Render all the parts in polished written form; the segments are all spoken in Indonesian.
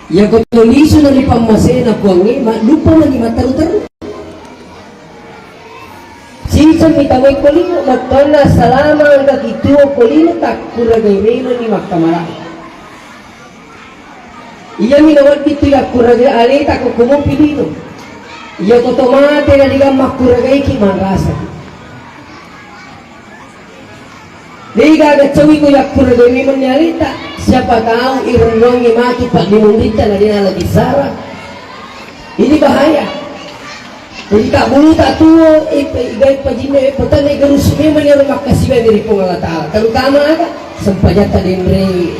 Ya ko tuliso na ni pamasena ko ngi lupa man ni mataru-taru. Sinsan mitawai kolino matona salama ang kakituo kolino tak kuragay relo ni makamara. Iya minawat itu ya kuragay alita ko kumupilino. Iya ko tomate na liga makuragay ki manrasa. Liga gacawi ko ya kuragay ni manyalita. Siapa tahu irong mati pak dimundita na dia lagi sarah. Ini bahaya. Jadi tak bulu tak tua, igay pajine, petani garus memang yang makasih dari Allah Taala. Terutama apa? Sempajata dimre.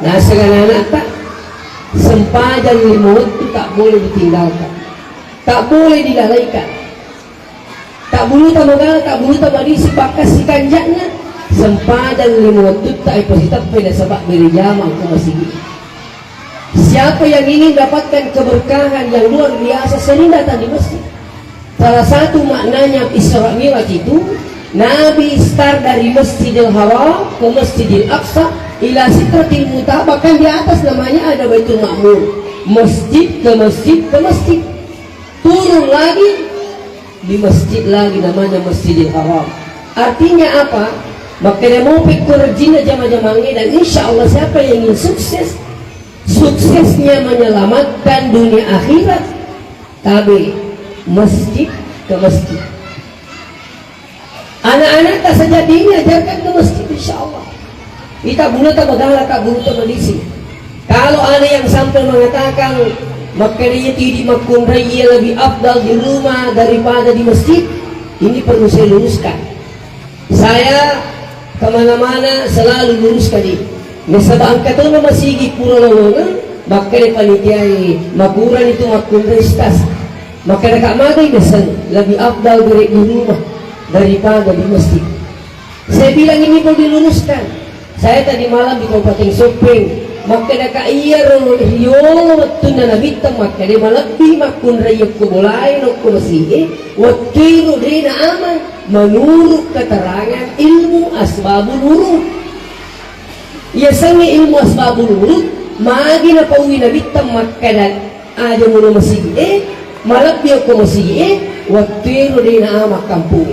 Nah sekarang anak tak sempajan limut itu tak boleh ditinggalkan, tak boleh dilalaikan. Tak bulu tamagal, tak bulu tamadisi bakas si kanjaknya. Sempadan limut itu tak positif pada sebab beri jamang ke masjid. Siapa yang ingin dapatkan keberkahan yang luar biasa sering datang di masjid. Salah satu maknanya Isra Mi'raj itu Nabi start dari Masjidil Haram ke Masjidil Aqsa ila Sidratil Muntaha, bahkan di atas namanya ada Baitul Ma'mur. Masjid ke masjid ke masjid, turun lagi di masjid lagi namanya Masjidil Haram. Artinya apa? Maka dia mau pikir jina jama-jamangnya, dan insya Allah siapa yang ingin sukses, suksesnya menyelamatkan dunia akhirat, tapi masjid ke masjid. Anak-anak tak saja diajarkan ke masjid, insya Allah. Kita boleh tak bagala, tak boleh tak medisi. Kalau ada yang sampai mengatakan maka dia tidak makun raya lebih afdal di rumah daripada di masjid, ini perlu saya luruskan. Saya kemana-mana selalu luruskan ini. Nesabang kata masih di pulau lawang, maka dia panitiai makuran itu makun restas. Maka dekat magai desan lebih afdal dari di rumah daripada di masjid. Saya bilang ini perlu diluruskan. Saya tadi malam di Kabupaten Sopeng, maka dekat iya rio waktu nabi tam maka dia malabih makun raya ko bolay no ko masih waktu itu dia aman menurut keterangan ilmu asbabul wurud. Ya sangi ilmu asbabul wurud magi na pauwi nabi tam maka dan aja mulu masih malabih ko masih waktu itu dia aman kampung.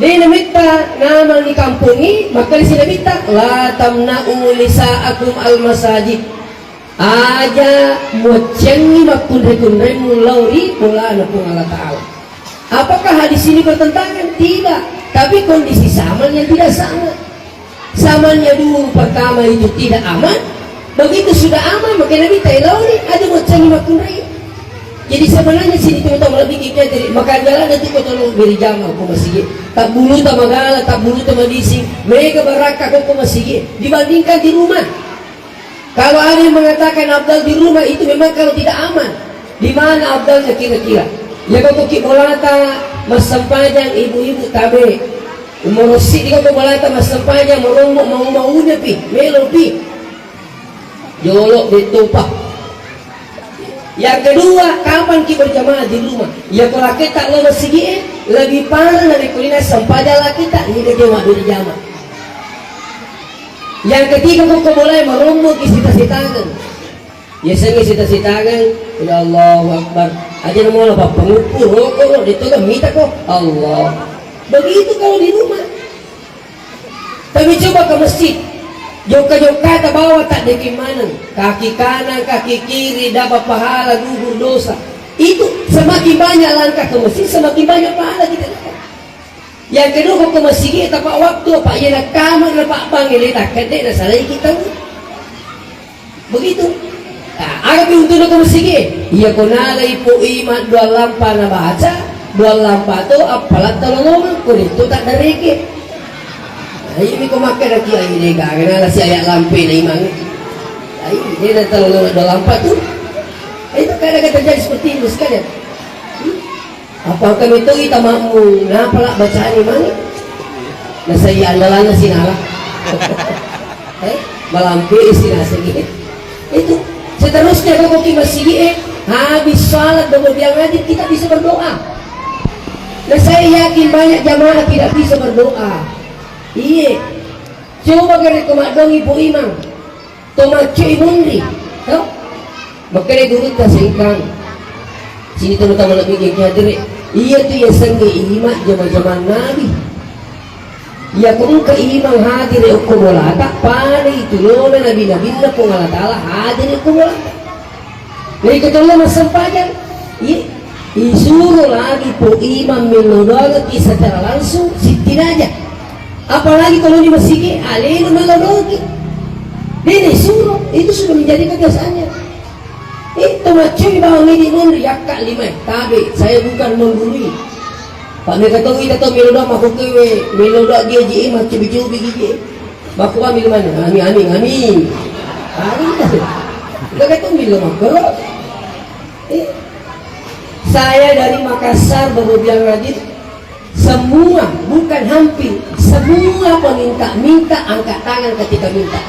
Dia minta nama di kampung ini, maka di sini minta la tamna'u lisa'akum al-masajid. Aja mocengi makun rekun lauri mulana pun Allah Ta'ala. Apakah hadis ini bertentangan? Tidak. Tapi kondisi samannya tidak sama. Samannya dulu pertama itu tidak aman. Begitu sudah aman, maka Nabi lauri aja mocengi makun rekun. Jadi sebenarnya sini teman-teman lebih kita jadi makan jalan nanti kau tolong beri jamal kau masih tak bulu tak magala tak bulu tak madisi mereka berakah kau masih dibandingkan di rumah. Kalau ada yang mengatakan abdal di rumah itu memang kalau tidak aman. Di mana abdalnya kira-kira? Ya kau kiki bolata mas sempajang ibu-ibu tabe merosi di kau bolata mas sempajang meromok mau-maunya pi melo pi jolok ditumpah. Yang kedua, kapan kita berjamaah di rumah? Ya kalau kita lo masih lebih parah dari kuliner sampah kita ini dia jamaah di jamaah. Yang ketiga, kau mulai merombak cita-citakan. Ya sengi cita-citakan, ya Allah Akbar. Aja mau apa pengukur, rokok, itu kan minta kok Allah. Begitu kalau di rumah. Tapi coba ke masjid. Joka-joka tak bawa tak dekimanan, kaki kanan, kaki kiri dapat pahala gugur dosa. Itu semakin banyak langkah ke masjid, semakin banyak pahala kita dapat. Yang kedua ke masjid kita pak waktu pak ya nak kamar pak bang ini tak kedek dah salah kita. Begitu. Nah, agak untuk ke masjid. Iya konala ibu imat dua lampa na baca, dua lampa tu apalat tolong kau itu tak dari ke. Ini kau makan lagi ini kan? Karena si ayat lampe ni mang. Ini dah terlalu dah lampat tu. Itu kadang-kadang terjadi seperti itu sekalian. Apa kami tu kita mahu? Kenapa lah bacaan ni mang? Nasa andalannya sinala. Malampe istinasi gitu. Itu. Seterusnya kalau kita masih habis salat kemudian ngaji kita bisa berdoa. Dan saya yakin banyak jamaah tidak bisa berdoa. Iya, coba kena kemak dong ibu imam. Tomacho imundi. No? Makanya gurut ka singkang. Sini teman-teman lebih gengnya diri. Iya tuh ya sengge imat zaman-zaman Nabi. Ya kung kaimang hadir ko molata pada itu lona nabi-nabi na po Allah Ta'ala hadir ko molata. Jadi ketua masampajan. Isuruh lagi po imam melodologi secara langsung sitin aja. Apalagi kalau di masjid alih melodologi. Dia suruh itu sudah menjadi kebiasaannya. Itu macam bawang ini mundur yakak lima. Tapi saya bukan menggurui. Pak mereka tahu kita tahu melodak maku kewe melodak gaji macam biju biji. Maku ambil mana? Amin. Kita kata ambil maku. Saya dari Makassar baru bilang lagi. Semua bukan hampir semua peminta minta angkat tangan ketika minta.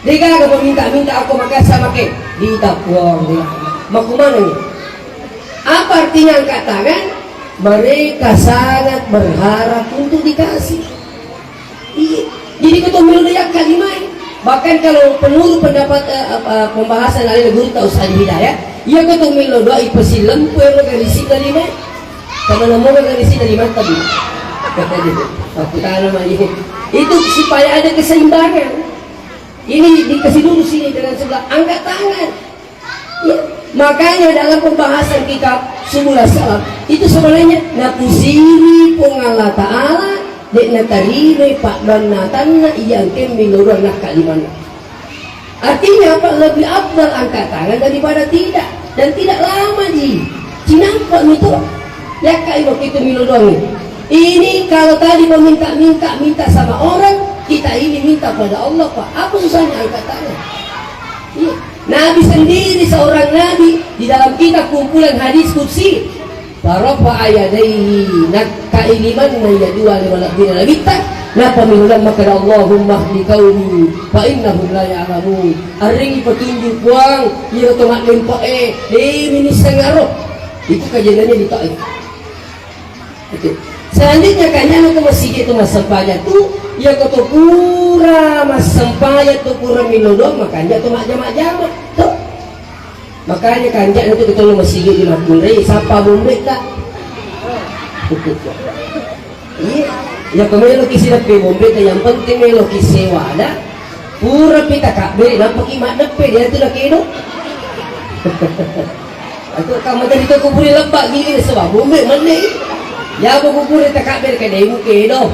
Dia kalau minta aku Makassar makai ditapuang dia. Maku mana ni? Apa artinya angkat tangan? Mereka sangat berharap untuk dikasih. Iya. Jadi ketua melodiak kalimat. Bahkan kalau penurut pendapat pembahasan dari guru tak usah hidayah, ia ketua melodiak pasti lempu yang berisi kalimat. Karena nama berisi dari mata tadi. Kata dia. Aku tak nama ini. Itu supaya ada keseimbangan. Ini dikasih dulu sini dengan sebelah angkat tangan. Ya. Makanya dalam pembahasan kitab Subul Salam itu sebenarnya napusiri Allah Ta'ala dek natarime pak dan natanna yang kemilurun nak kalimana. Artinya apa? Lebih afdal angkat tangan daripada tidak. Dan tidak lama ji cinampak itu ya kai waktu itu milurun. Ini kalau tadi minta sama orang, kita ini minta pada Allah Pak. Apa susahnya angkat tangan? Iya. Nabi sendiri seorang nabi di dalam kitab kumpulan hadis qudsi Farafa ayadaihi nakka iliman yadua liwalabina labita napa minulan maka Allahumma hdi qaumi fa innahum la ya'lamun. Aring petunjuk buang ia tomat lempoe minis sangaro. Itu kejadiannya di Taif. Itu. Selanjutnya kanya ke masjid itu mas sempaya tu ya koto pura mas sempaya tu pura milodom makanya tu jama-jama tu. Makanya kanjak itu ketemu masjid di Makulai siapa bombek tak? Iya, ya kemelo kisi dapat bombek yang penting melo kisi wada pura pita kabel nampak imat dapat dia tu dah kedo. Aku kamu tadi tu kuburi lebak gini sebab bombek mana? Ya aku kuburi tak kabel ke dia muke doh.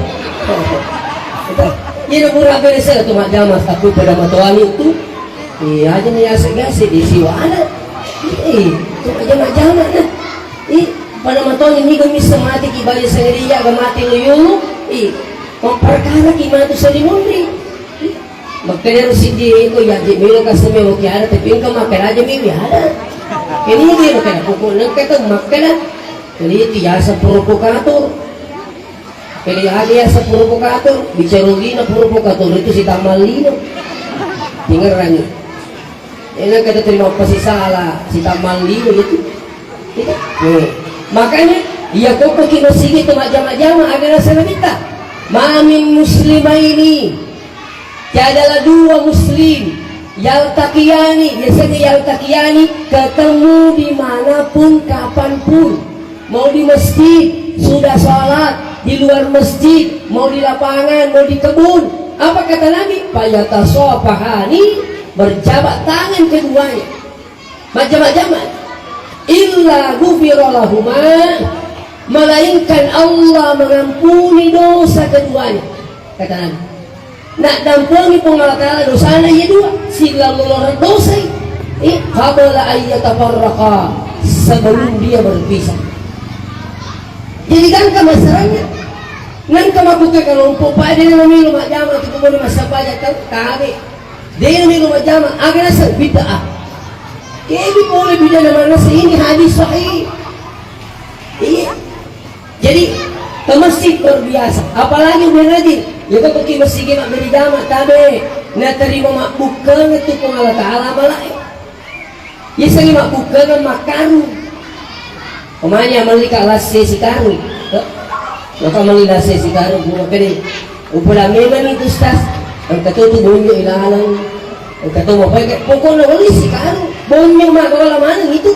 Ia dah murah beres tu mak jamas takut pada matuani itu. Iya aja ni asik-asik di siwa ada. Tu mak jamas dah. Pada matuani ni kami semati kibali sendiri ya mati luyu. Memperkara kima tu selimundi. Makanya rusidi ko ya je melo kasme mo kiara tapi engkau makan aja mimi ada. Ini dia makan pukul nak kata makan. Jadi tiasa provokator. Kali ada sa provokator, bicara na provokator itu si Tamalino. Dengarannya. Enak kata terima kasih salah si Tamalino itu. Makanya ia kau pergi masjid itu jama-jama agar rasa minta. Mamin muslimaini. Tiadalah dua muslim yaltaqiyani, biasanya yaltaqiyani ketemu dimanapun kapanpun. Mau di masjid sudah sholat, di luar masjid, mau di lapangan, mau di kebun. Apa kata Nabi? Fayatasofahani, berjabat tangan keduanya. Macam-macam. Illa ghufiralahuma, melainkan Allah mengampuni dosa keduanya. Kata Nabi. Nak dampuni Allah Ta'ala dosanya ya dua. Sila lulur dosa. Qabla ayyatafarraqa, sebelum dia berpisah. Jadi kan ke masalahnya nan kamabuke kalau umpuk pa dia namilo majama itu boleh masabaya tabe dia namilo majama agak rasa bid'ah kebi boleh bid'ah nama nasi ini hadis sahih. Iya jadi ke masjid luar biasa apalagi udah rajin ya kau pergi masjid nak beri jama tabe nak terima makbukan itu pun Allah Ta'ala malai ya sangi makbukan makaru Omanya malika lase sikaru. Maka malika lase sikaru bukan kene. Upala memang itu stas. Ang katutu bunyo ilahalang Kata mau pakai pokoknya wali sih kan, bonyong mak kalau mana itu.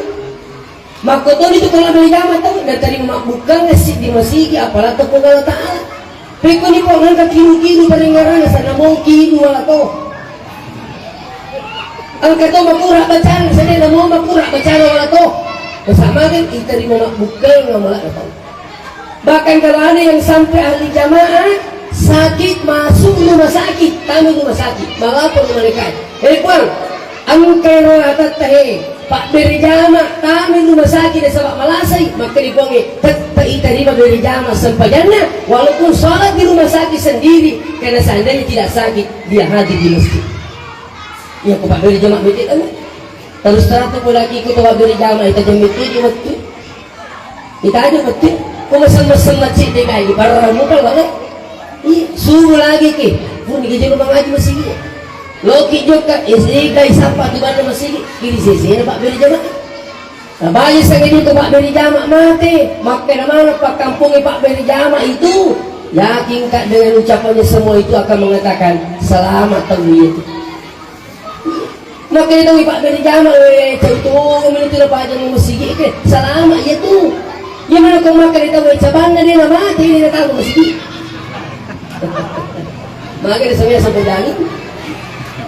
Makoton itu kalau beli jama tahu dan tadi mak bukan ngasih di masjid apalah tu Allah Taala. Peko ni po nang kilu-kilu paringaran sana mau kilu wala to. Ang kato makura bacaan sana mau makura bacaan wala to. Bersama kan kita di mak bukan ngamala tahu. Bahkan kalau ada yang sampai ahli jamaah sakit masuk rumah sakit, tamu rumah sakit, melapor ke mereka. Puang, angkai roh atat tahe, Pak beri jama, tamu rumah sakit dan sabak malasai, maka dibuangi, tetap terima beri jama sempajannya, walaupun sholat di rumah sakit sendiri, karena seandainya tidak sakit, dia hadir di masjid. Ya, kau Pak beri jama betul kan? Terus terang tu lagi ikut Pak beri jama, kita jam betul, kita aja betul. Kau mesen-mesen masjid dia kayak para mukal banget. Suruh lagi ke, pun kerja rumah ngaji masih gini. Loki juga, guys sampai di mana masih gini. Kiri sisi Pak beri jamaah. Nah, banyak sangat itu Pak beri jamaah mati. Maka mana Pak kampungnya Pak beri jamaah itu, yakin kak dengan ucapannya semua itu akan mengatakan selamat tahun itu. Maka itu Pak beri jamaah, contoh menit itu Pak jangan masih gini. Selamat ya tuh. Yang mana kau makan itu cabana dia mati dia tahu masih. Maka dia semuanya sampai dani.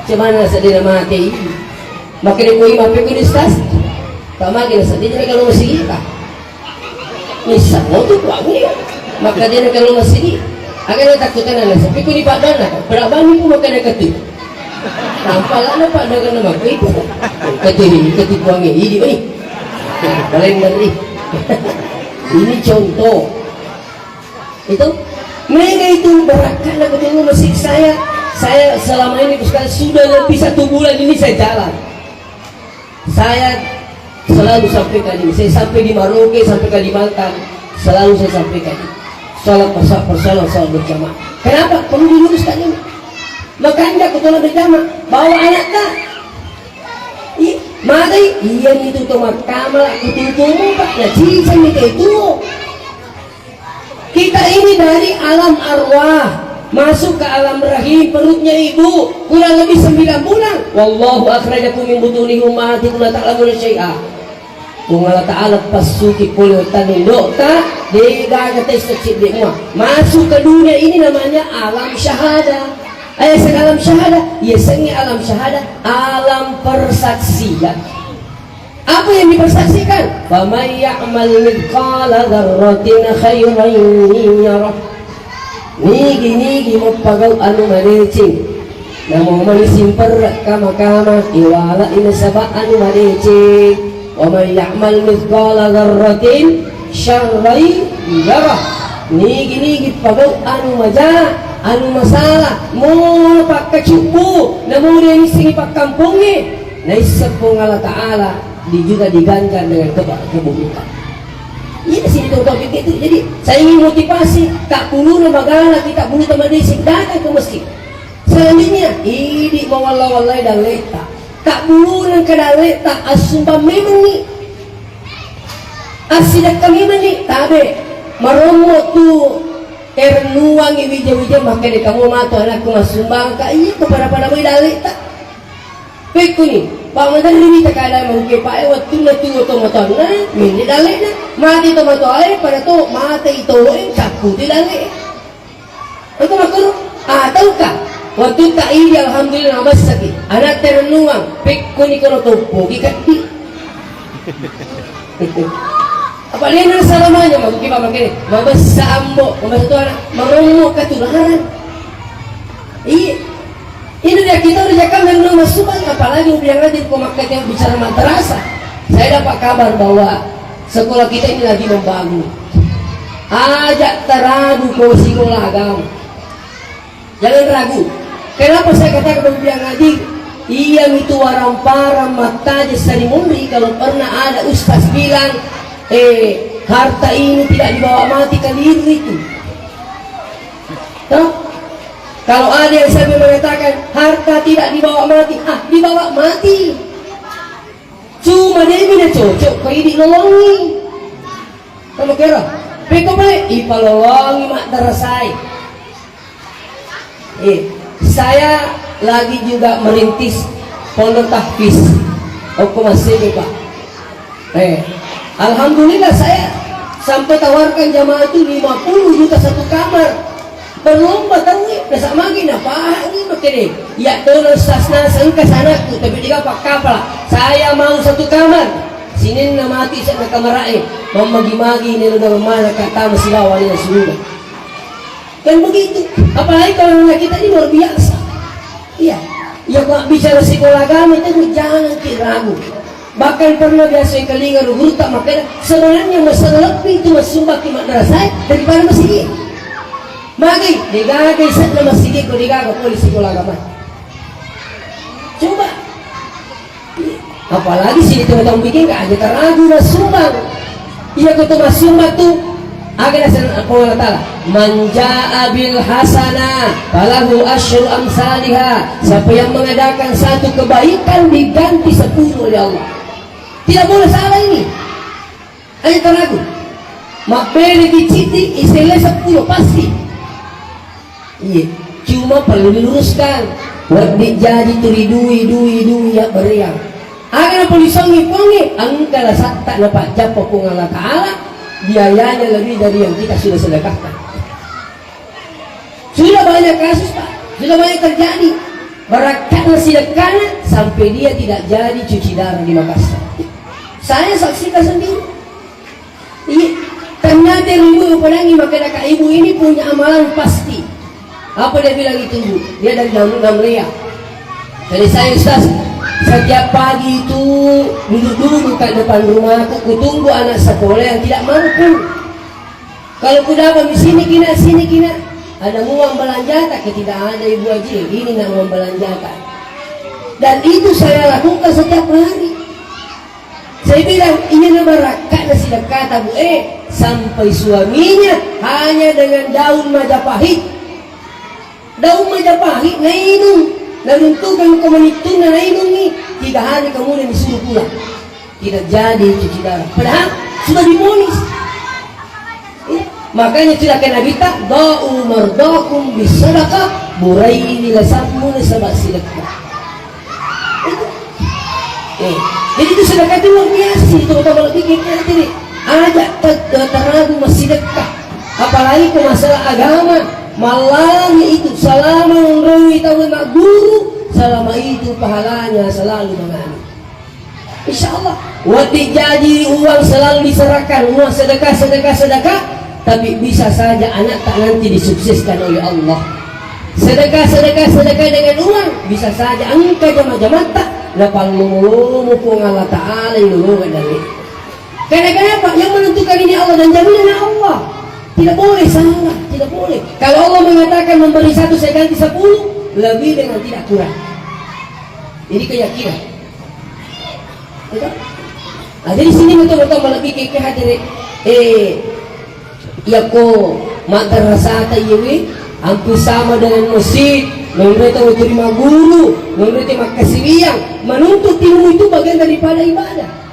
Cemana sedih mati. Maka dia koi mampir ke distas. Tak makin sedih dia kalau masih kita. Misal mau tu kuangnya. Maka dia kalau masih. Akan dia takutkan anak. Tapi kau di padana. Berapa ni pun makan dia ketik. Nampaklah nak pada kena makan itu. Ketik kuangnya. Ini ni. Kalian dari. Ini contoh. Itu mereka itu berakal ketemu masjid saya selama ini sudah lebih 1 bulan ini saya jalan. Saya selalu sampaikan ini. Saya sampai di Maroke, sampai Kalimantan, selalu saya sampaikan ini. Salat berjamaah. Kenapa? Perlu diluruskan ini. Maka anda ketua berjamaah bawa anak tak? Mari iya itu tomat kamal kututumu pak ya cincin itu. Kita ini dari alam arwah masuk ke alam rahim perutnya ibu kurang lebih 9 bulan. Wallahu akhrajakum min butuni ummahatikum la ta'lamuna syai'a. Kung Allah Ta'ala pasuki puluh tani dokta dega kata istakcip dia masuk ke dunia ini namanya alam syahada. Ayah alam syahada, ya sengi alam syahada, alam persaksian. Apa yang dipersaksikan? Faman ya'mal mithqala dzarratin khairan yarah. Nigi mapagaw anu malicing. Namo malisim perrat kama iwala ina saba anu malicing. Wa man ya'mal mithqala dzarratin syarran yarah. Nigi pagaw anu maja anu masalah mau pak kecupu namun dia ini pak kampungnya naisap Allah Ta'ala juga diganjar dengan keburukan. Iya sini topik itu. Jadi saya ingin motivasi tak perlu magala kita perlu teman disik datang ke masjid. Selanjutnya ini mawala-walai dan letak tak perlu nang kada letak asumpah memang ni asidak kami ni tabe maromo tu nuang wija-wija maka dia kamu matu anakku masumbang ka iya kepada pada may dali tak peko ni pa madali ni tak kada mungkin pa ay waktu na tu otomotor na mindi dali na mati to mato ay para to mati ito ay kapu di dali itu makro tahu ka waktu tak ini alhamdulillah mas sakit anak terenuang peko ni kono to pogi kati apa dia nang selamanya mungkin apa makanya mabasa ambo mabasa tu anak marungo ketularan. Iya ini dia kita udah jakam dan belum masuk apalagi bilang lagi pemakai yang bicara madrasah. Saya dapat kabar bahwa sekolah kita ini lagi membangun. Ajak teragu kau sekolah agama. Jangan ragu. Kenapa saya katakan bilang lagi? Iya itu orang para mata sari mundi kalau pernah ada ustaz bilang harta ini tidak dibawa mati ke diri itu. Kalau ada yang sampai mengatakan harta tidak dibawa mati, dibawa mati. Cuma dia ini cocok kau ini nolongi. Kamu kira? Peko balik, ipalolongi mak terasai. Saya lagi juga merintis pondok tahfiz. Aku masih nih Pak. Alhamdulillah saya sampai tawarkan jamaah itu 50 juta satu kamar. Berlomba tahu nasa magi na pahagi makanya. Ya tolong sasna sangka sanakku tapi dia pak kapal. Saya mau satu kamar. Sinin na mati sa kamarae. Mamagi-magi nila daw mana kata masilaw nila sudah. Kan begitu. Apalagi kalau kita ini luar biasa. Iya. Ya kalau bicara sekolah agama itu jangan ragu. Bahkan pernah biasa yang kelingar guru tak makanya sebenarnya masalah lebih itu masumbak di madrasah daripada masjid. Magi digagai sana masjid ko digaga polisi sekolah agama. Coba. Apalagi sini teman-teman bikin gak aja ragu masumbang. Iya ko tuh masumbang tuh agak dasar Allah Ta'ala Manja bil hasana falahu asyru amsalihha. Siapa yang mengadakan satu kebaikan diganti 10 oleh Allah. Tidak boleh salah ini. Ayo teragu makbeli diciti istilah 10 pasti. Iya. Cuma perlu diluruskan waddi jadi turi dui ya beriang. Agar polisongi pongi angkala sakta na pajak pokong Allah Ta'ala biayanya lebih dari yang kita sudah sedekahkan. Sudah banyak kasus Pak, sudah banyak terjadi. Barakatnya sedekahnya sampai dia tidak jadi cuci darah di Makassar. Saya saksikan sendiri. Iya, ternyata ibu pelangi maka kak ibu ini punya amalan pasti. Apa dia bilang itu Bu? Dia dari Namlea. Jadi saya Ustaz, setiap pagi itu duduk-duduk di depan rumahku, kutunggu anak sekolah yang tidak mampu. Kalau ku dapat di sini kina, ada uang belanja tak? Tidak ada Ibu Haji, ini nak uang belanja tak? Dan itu saya lakukan setiap hari. Saya bilang ini berakat nasi kata Bu sampai suaminya hanya dengan daun Majapahit. Daun Majapahit na hidung. Naruntukan komunitas na hidung ni 3 hari kemudian disuruh pulang. Tidak jadi cuci darah. Padahal sudah diponis. Makanya tidak kena kita da'u mardakum bisadaqah buraini lasammun sabat sedekah. Jadi itu sedekah itu luar biasa. Itu kalau pikirnya tadi ajak teragu sedekah. Apalagi ke masalah agama. Malahnya itu selama mengrawi tahu mak guru, selama itu pahalanya selalu mengalir. Insyaallah. Waktu jadi uang selalu diserahkan, uang sedekah, tapi bisa saja anak tak nanti disukseskan oleh Allah. Sedekah dengan uang bisa saja angka jamaah tak dapat lumu pun Allah Ta'ala lumu dari. Kenapa? Yang menentukan ini Allah dan jaminan Allah. Tidak boleh salah, tidak boleh. Kalau Allah mengatakan memberi 1 saya ganti 10, lebih dengan tidak kurang. Ini keyakinan. Nah, jadi sini betul-betul lebih ke hadir. Ya ko madrasah tayyib hampir sama dengan masjid. Mereka terima guru, mereka makasih menuntut ilmu itu bagian daripada ibadah.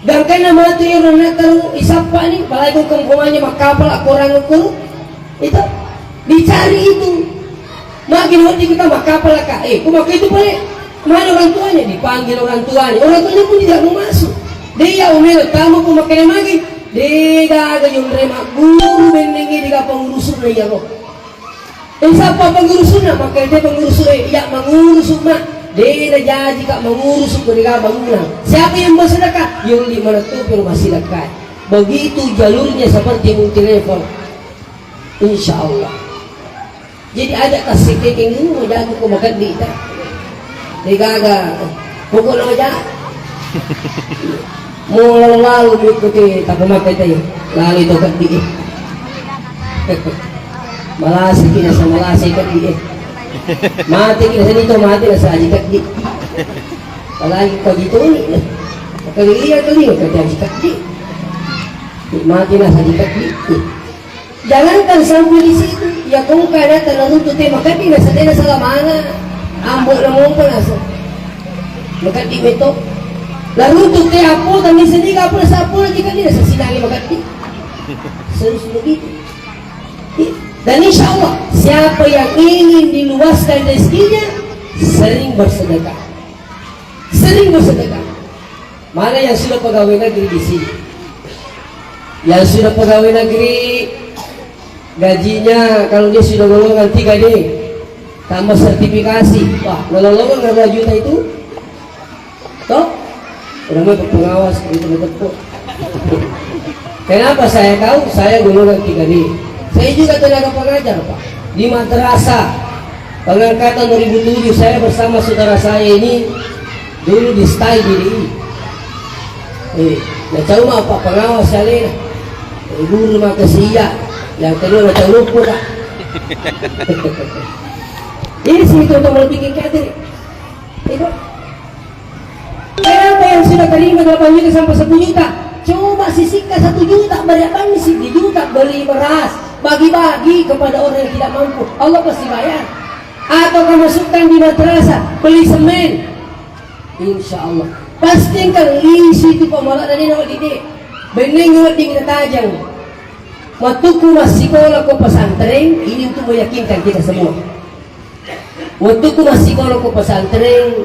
Dan karena mati orang nak tahu isapa ni, apalagi kemampuannya makapal orang ukur itu dicari itu. Makin waktu kita makapal kak, kumak itu boleh. Mana orang tuanya? Dipanggil orang tuanya pun tidak mau masuk. Dia umil tamu kumakai lagi. Dia agak yung remak guru bendengi dia pengurus dia kok. Siapa pengurusnya? Maka dia pengurus ya mengurus mak. Dia jadi kak mengurus ketika bangunan. Siapa yang bersedekah? Yang 500 masih dekat. Begitu jalurnya seperti multilevel. Insya Allah. Jadi ada kasih kekeng ini mau jago ko makan di ita. Dia gaga. Pukul nama jahat. Mau lalu mengikuti tak memakai tayo. Lalu itu kat di. Malasi kina sa malasi kat di. Mati kita sa dito, mati na sa ajikat di. Palagi ko dito ulit. Kaliya kata ajikat di. Mati na sa ajikat di. Jangankan sampai di situ. Ya kung kada talaruto te makati na sa tena sa lamana. Ambok na mo pa nasa. Makati beto. Laruto te apo tani sa di ka po sa apo na ajikat di na sa sinali makati. Serius begitu. Dan insya Allah siapa yang ingin diluaskan rezekinya sering bersedekah. sering bersedekah. Mana yang sudah pegawai negeri di sini? Yang sudah pegawai negeri, gajinya kalau dia sudah golongan 3D tambah sertifikasi, wah golongan 12 juta itu toh udah mau pengawas itu betul. Kenapa saya tahu? Saya golongan 3D. Saya juga tenaga pengajar Pak di madrasah. Pengangkatan 2007 saya bersama saudara saya ini dulu di style DDI. Macam apa pengawas saya guru maka siya yang kedua macam lupa tak. Ini sih itu untuk bikin kader. Itu kenapa yang sudah terima 8 juta sampai 1 juta? Coba sisihkan 1 juta, berapa nih sih 1 juta beli beras, bagi-bagi kepada orang yang tidak mampu, Allah pasti bayar. Atau kamu masukkan di madrasah, beli semen, insya Allah. Pastikan lisi itu pemalas dan ini awak didik. Bening awak dingin tajam. Waktu ku masih sekolah ku pesantren, ini untuk meyakinkan kita semua. Waktu ku masih sekolah ku pesantren,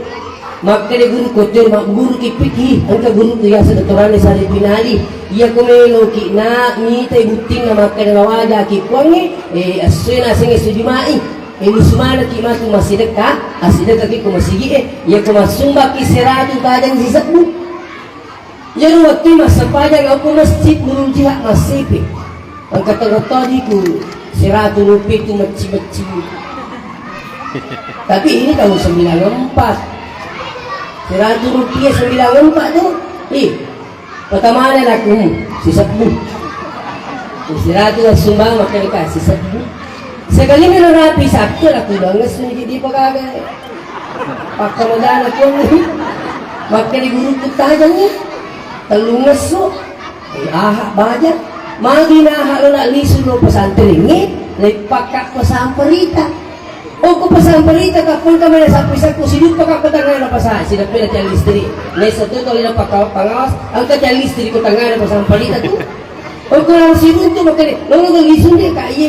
maka dia guru kotor, mak guru kipiki, angka guru tu yang sedetoran di sana binali. Ia kumelo ki nak minta buting nama makan wajah ki kuangi, asuna singe sudimai. Ini semua ki matu masih dekat, asih dekat ki ku masih gi. Ia ku masumba ki seratu tajang sisakmu. Jadi waktu masa pajang aku masjid belum jihad masih pe. Angka tadi ku seratu rupi tu macam-macam. Tapi ini tahun 94. 100 rupiah 94 tu. Pertama ada aku sisakmu. 100 sumbang maka dikasih sisakmu. Sekali ni rapi sakit aku banges ni di pagagai. Pakai modal aku ni. Maka di guru kita aja ni. Telungas so. Baca. Magi na halo nak lisu lo pesantren ni. Lepak pesamperita. Oh, ko pesamperita kapun kami na sampai sa kusidut pa ka patangay na pasah. Sila pa na tiyan listri. Nay sa to toli na pangawas. Ang ka tiyan listri ko tangay na pesamperita tu. Oh, ko lang sibun tu makanya. Lalu ko lisun dia kaya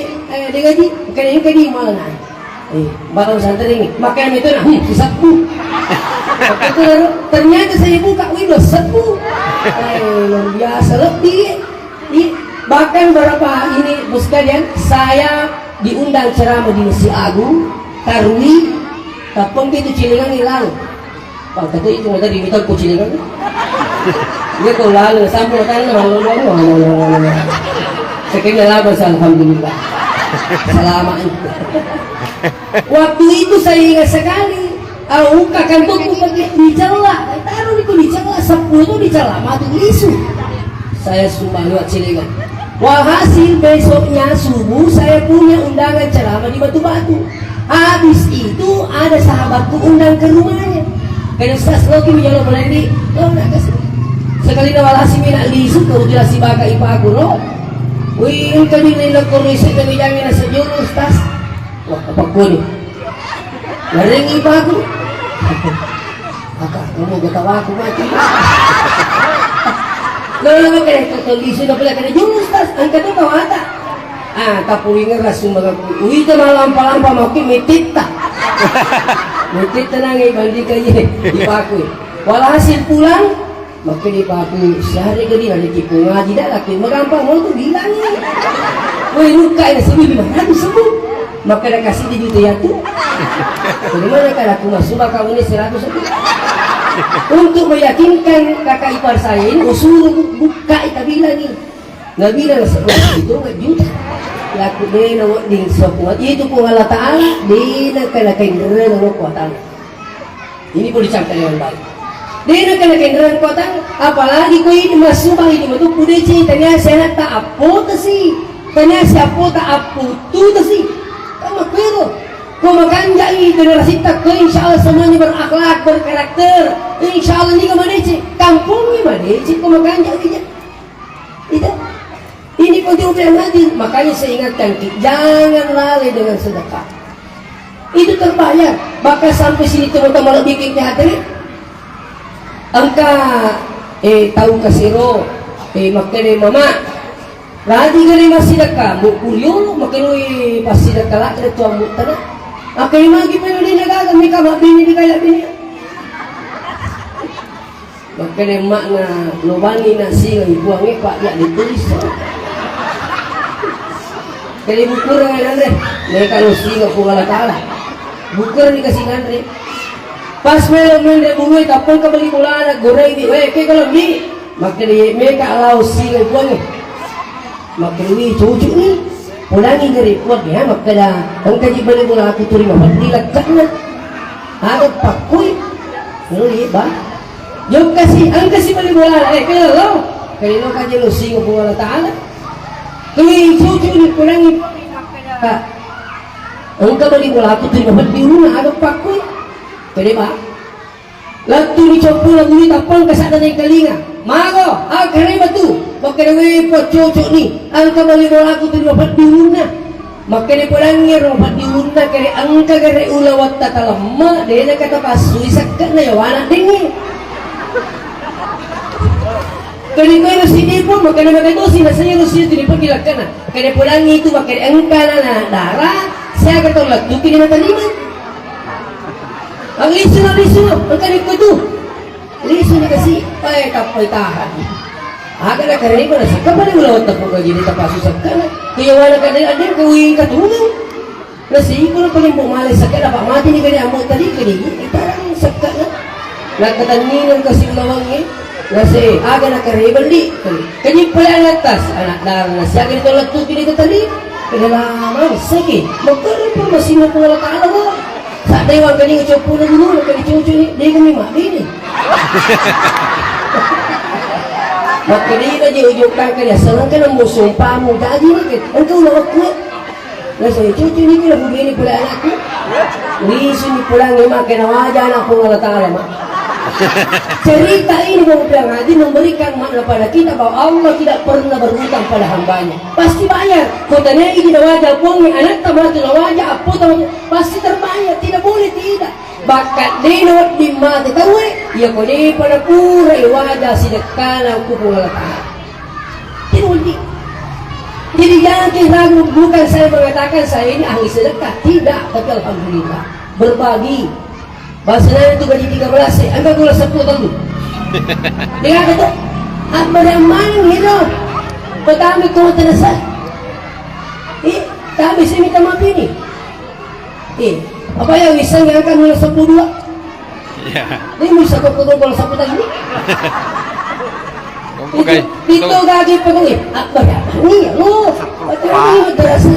dengan di makanya kaya di mana. Barang santri ni. Makanya itu na sisakbu. Ternyata saya buka windows sabu. Luar biasa lebih. Bahkan berapa ini bos sekalian, saya diundang ceramah di Masjid Agung, Tarwi, tapong itu cilingan hilang. Pak kata itu nggak tadi minta ku cilingan. Dia kalau lalu sampai tangan lalu. Sekian labas alhamdulillah. Selamat. Waktu itu saya ingat sekali. Uka kantorku pergi dicela, taruh di dicela 10 itu dicela, mati lisu. Saya sumpah lewat cilingan. Walhasil besoknya subuh saya punya undangan ceramah di Batu-Batu. Habis itu ada sahabatku undang ke rumahnya. Karena Ustaz Loki menjawab melandi, nak kasih. Sekali na walhasil mina lisu kau jelas si baka ipa aku no. Wih, kami nilai korisi kami jangan nasa juru Ustaz. Wah, apa ko ni? Laring ipa aku. Kakak, kamu ketawa aku mati. Lalu kaya kondisi na pala kaya yung Ustaz, ang kato kawata. Tapuwi nga raso mga uwi ka malampa-lampa maki mitit ta. Mitit na nga ibandi kayo di pa ako. Wala hasil pulang, maki di pa ako sehari gadi haliki ko ngaji dah laki magampang mo to bilang ni. Uy luka na sabi di sebut. Maka dah kasih di juta ya tu. Bagaimana kalau aku masuk kamu ni 100 ribu? Untuk meyakinkan kakak ipar saya ini, usul buka ita bilang ni. Nggak bilang 10 itu nggak juta. Laku dia nak ding sepuat. Itu pun Allah Taala dia nak kena kendera nak kuatan. Ini pun dicapai dengan baik. Dia nak kena kendera kuatan. Apalagi kau ini masuk bang ini tu pudai ceritanya sehat tak apa tu sih. Tanya siapa tak apa tu sih. Kamu kira. Kau makan jadi generasi tak ke insya Allah semuanya berakhlak, berkarakter. Insya Allah ni kemana cik? Kampung ni mana cik? Kau makan jadi itu. Ini penting yang hadir. Makanya saya ingatkan jangan lalai dengan sedekah. Itu terbayar. Bahkan sampai sini teman-teman bikin hati. Angka tahu kasiro makanya mama. Lagi gani masih sedekah. Mu kuliah makanya pasti sedekah lah ada tuan mutada. Akhirnya lagi pengen di negara, mereka mak bini di kayak bini. makanya makna lubani nasi lagi buangnya pak ya ditulis. Kali bukur dengan Andre, mereka lusi nggak punya kalah. Bukur dikasih Andre. Pas main dia bunyi tapol kembali bola anak goreng di, kayak kalau di, makanya mereka lausi lagi buangnya. Makanya ini cucu nih, pulangi dari kuat ya makanya angkat balik bola aku terima mati lekatnya. Ada pakui, nuri bah. Jom kasih balik bola, kalau lo kaji lusi nggak punya taala. Kali cucu ni pulangi engkau balik bola aku terima di rumah ada pakui pede ba lalu ni copu lagu ni tapang kasada ni kalinga mago kare batu makanya we po cucu ni engkau balik bola aku terima di rumah makanya pulangi rumah di rumah kare angka kare ulawat tatalama dia kata pasui sakit na yawana dingi kali kau sini pun makanya makanya tu sini saya lusi tu dipakai lakukan. Kali pulangi itu pakai engkau na darah, saya kata lakukan kini mata lima. Ang lisu, engkau ikut tu. Lisu ni kasih, tak tahan. Agak nak kerana mana sakit mana ulawat tak pun jadi tak pasu sakit. Kaya wana kadang ada kau katulung. Nasi ikut paling bumalai sakit dapat mati ni kali amuk tadi kali kita sakit na. Nak kata ni nak kasih ulawangnya. Nasi agak nak kerja beli, kanyi pula atas anak darah nasi agak itu letup ini tadi, kena lama sakit, makanya pun masih nak pulang ke alam. Saat dewan kanyi coba dulu, kanyi cucu ni, dia kami mati ni. Makanya dia je ujungkan kerja, senang kena musuh pamu jadi ni, engkau nak kuat. Nasi cucu ni kena begini pula anakku, ni sini pulang ni makan wajah anak pulang ke alam. Cerita ini Muhammad Hadi memberikan makna pada kita bahwa Allah tidak pernah berhutang pada hambanya. Pasti bayar. Kotanya ini tidak wajah pongi anak tamat tidak wajah apa tamat pasti terbayar. Tidak boleh tidak. Bakat denot di mati tahu ya kau ni pada pura wajah sedekah aku pulang tidak boleh. Jadi jangan ragu, bukan saya mengatakan saya ini ahli sedekah, tidak, tapi alhamdulillah berbagi. Bahasanya itu gaji 13, angka gula 10 tahun. Dia kata, apa yang main gitu? Pertama kau terasa. Kami saya minta maaf ini. Apa yang bisa angka gula 12? Ya. Ini bisa kau gula 10 tahun ini? Itu gaji penuh. Apa yang ini? Lu, ini terasa.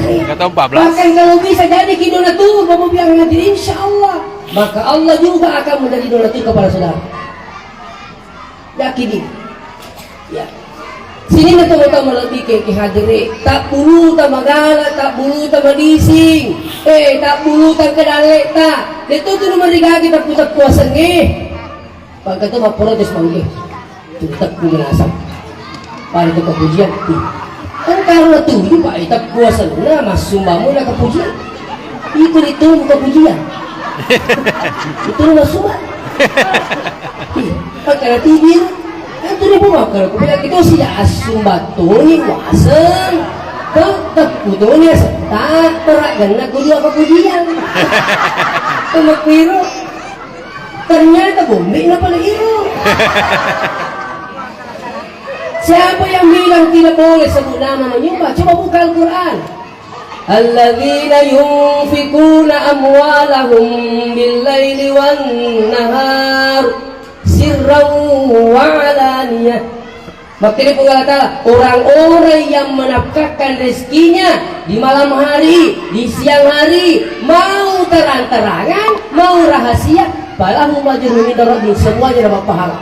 Bahkan kalau bisa jadi kidona tuh, kamu bilang nanti insya Allah. Maka Allah juga akan menjadi donatur kepada saudara. Yakini. Ya. Sini na tahu lebih ke hadire. Tak bulu tak magala, tak bulu tak madising. Tak bulu tak kedalek tak. Dito tu nomor 3 kita pusat puasa nge. Pagka tu maprotes mangge. Tutak puasa. Para tu kepujian. Kan karena tu Pak tak puasa na mas sumbamu na kepujian. Itu kepujian. Itu rumah sumat. Kalau tidur, itu ni pun kalau kita itu sih asum batu ni waseng, tetap kudonya setak terak kena kudu apa kudian. Tengok biru, ternyata bumi apa lagi itu? Siapa yang bilang tidak boleh sebut nama menyembah? Coba buka Al-Quran. Alladzina yunfikuna amwalahum bil-laili wan-nahar sirran wa alaniyah. Makanya Allah orang-orang yang menafkahkan rezekinya di malam hari, di siang hari, mau terang-terangan, mau rahasia, falahu ajrun inda rabbih, semuanya dapat pahala.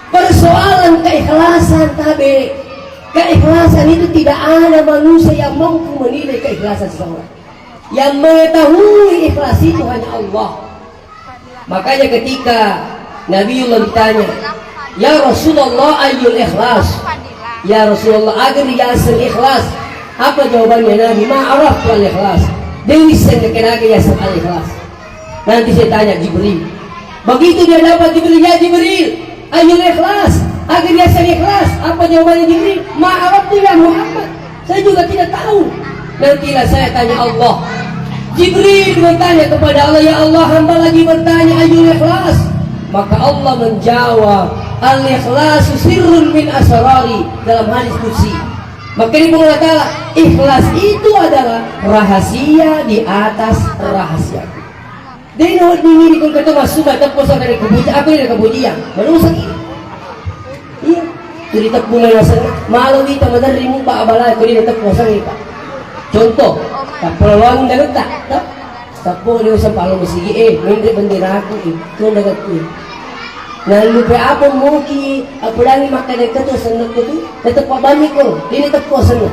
Persoalan keikhlasan tabe. Keikhlasan itu tidak ada manusia yang mampu menilai keikhlasan seseorang. Yang mengetahui ikhlas itu hanya Allah. Makanya ketika Nabiullah ditanya, ya Rasulullah ayyul ikhlas? Ya Rasulullah agar yasin ikhlas. Apa jawabannya Nabi? Ma'araf wal ikhlas. Dewi sendekenaga yasin al ikhlas. Nanti saya tanya Jibril. Begitu dia dapat Jibril, ya Jibril ayyul ikhlas? Agar dia ikhlas, apa jawabannya Jibril? Ma'araf ya Muhammad. Saya juga tidak tahu. Nantilah saya tanya Allah. Jibril bertanya kepada Allah, ya Allah hamba lagi bertanya ayyul ikhlas. Maka Allah menjawab, al-ikhlasu sirrun min asrari, dalam hadis qudsi. Maka ini Allah Ta'ala, ikhlas itu adalah rahasia di atas rahasia. Dia nak dingin ikut kata masuk baca puasa dari kebujian, apa ini kebujian? Manusia ini. Iya, jadi tak punya rasa. Malu kita madari mu pak abala, kau ini tak puasa ni pak. Contoh, tak peluang dan tak. Tak boleh usah palu masih. Mendek bendera aku itu dekat tu. Nah lupa apa mungkin apa lagi makan dekat tu senang tu. Tetap banyak kau. Ini tak puasa ni.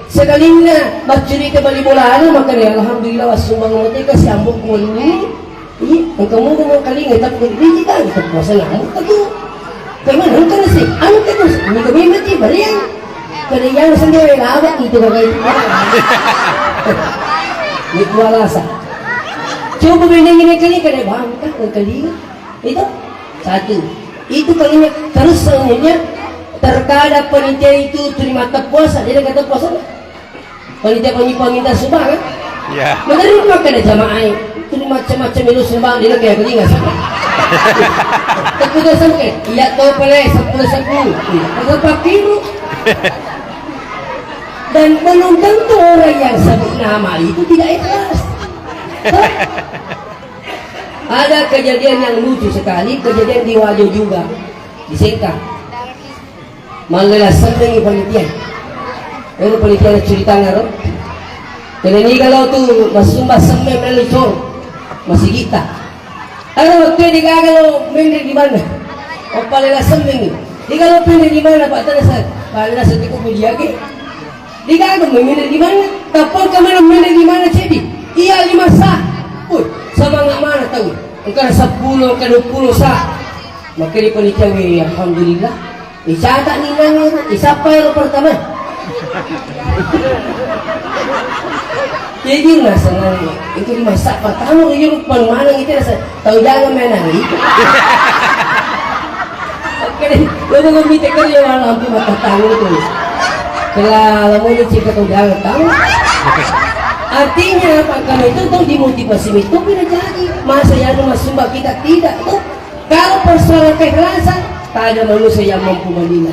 Sekalinya macuri ke bali bola ana maka dia alhamdulillah wasumbang mati ka siambok mo ni. Engkau mo kali ngai tak biji kan tak puasa ngamuk tu. Kaiman engkau sih. Anu tu ni kami mati bariang. Kalian sendiri lawak itu bagai. Ni kualasa. Coba bandingin kali kena bangka kali. Itu satu. Itu kalinya terus sebenarnya terkadang panitia itu terima puasa, dia kata puasa panitia minta sumbang kan? Ya. Menerima kena jamaah itu macam-macam minus sumbang dia kayak begini nggak sih? Tapi dia sampai, iya tahu boleh 10. Kalau pakai itu dan belum tentu orang yang sebut nama itu tidak ikhlas. Ada kejadian yang lucu sekali, kejadian di Wajo juga di Sengkang. Malah sampai panitia. Itu panitia cerita ngaro. Dan ini kalau tu masumba sampai melecor masih kita. Ada waktu di kalau mendek di mana? Apa lela sampai ni? Di kalau mendek di mana Pak Tanasat? Kalau nasa tiku puji lagi. Di kalau mendek di mana? Kapal kami mendek di mana jadi? Iya 5 sah. Sama nggak mana tahu? Engkau 10 ke 20 sah. Maka di panitia alhamdulillah. Catat ni nangis, siapa yang pertama? Jadi rasa nangis, itu dimasak pertama yang mana itu rasa tahu jangan main nangis. Oke, lalu ngomong kerja malam hampir mata tahu tu. Kalau mau dicipta tahu jangan tahu. Artinya apa kami itu tahu dimotivasi itu tidak jadi. Masa yang masuk kita tidak tu. Kalau persoalan keikhlasan tak ada manusia yang mampu menilai.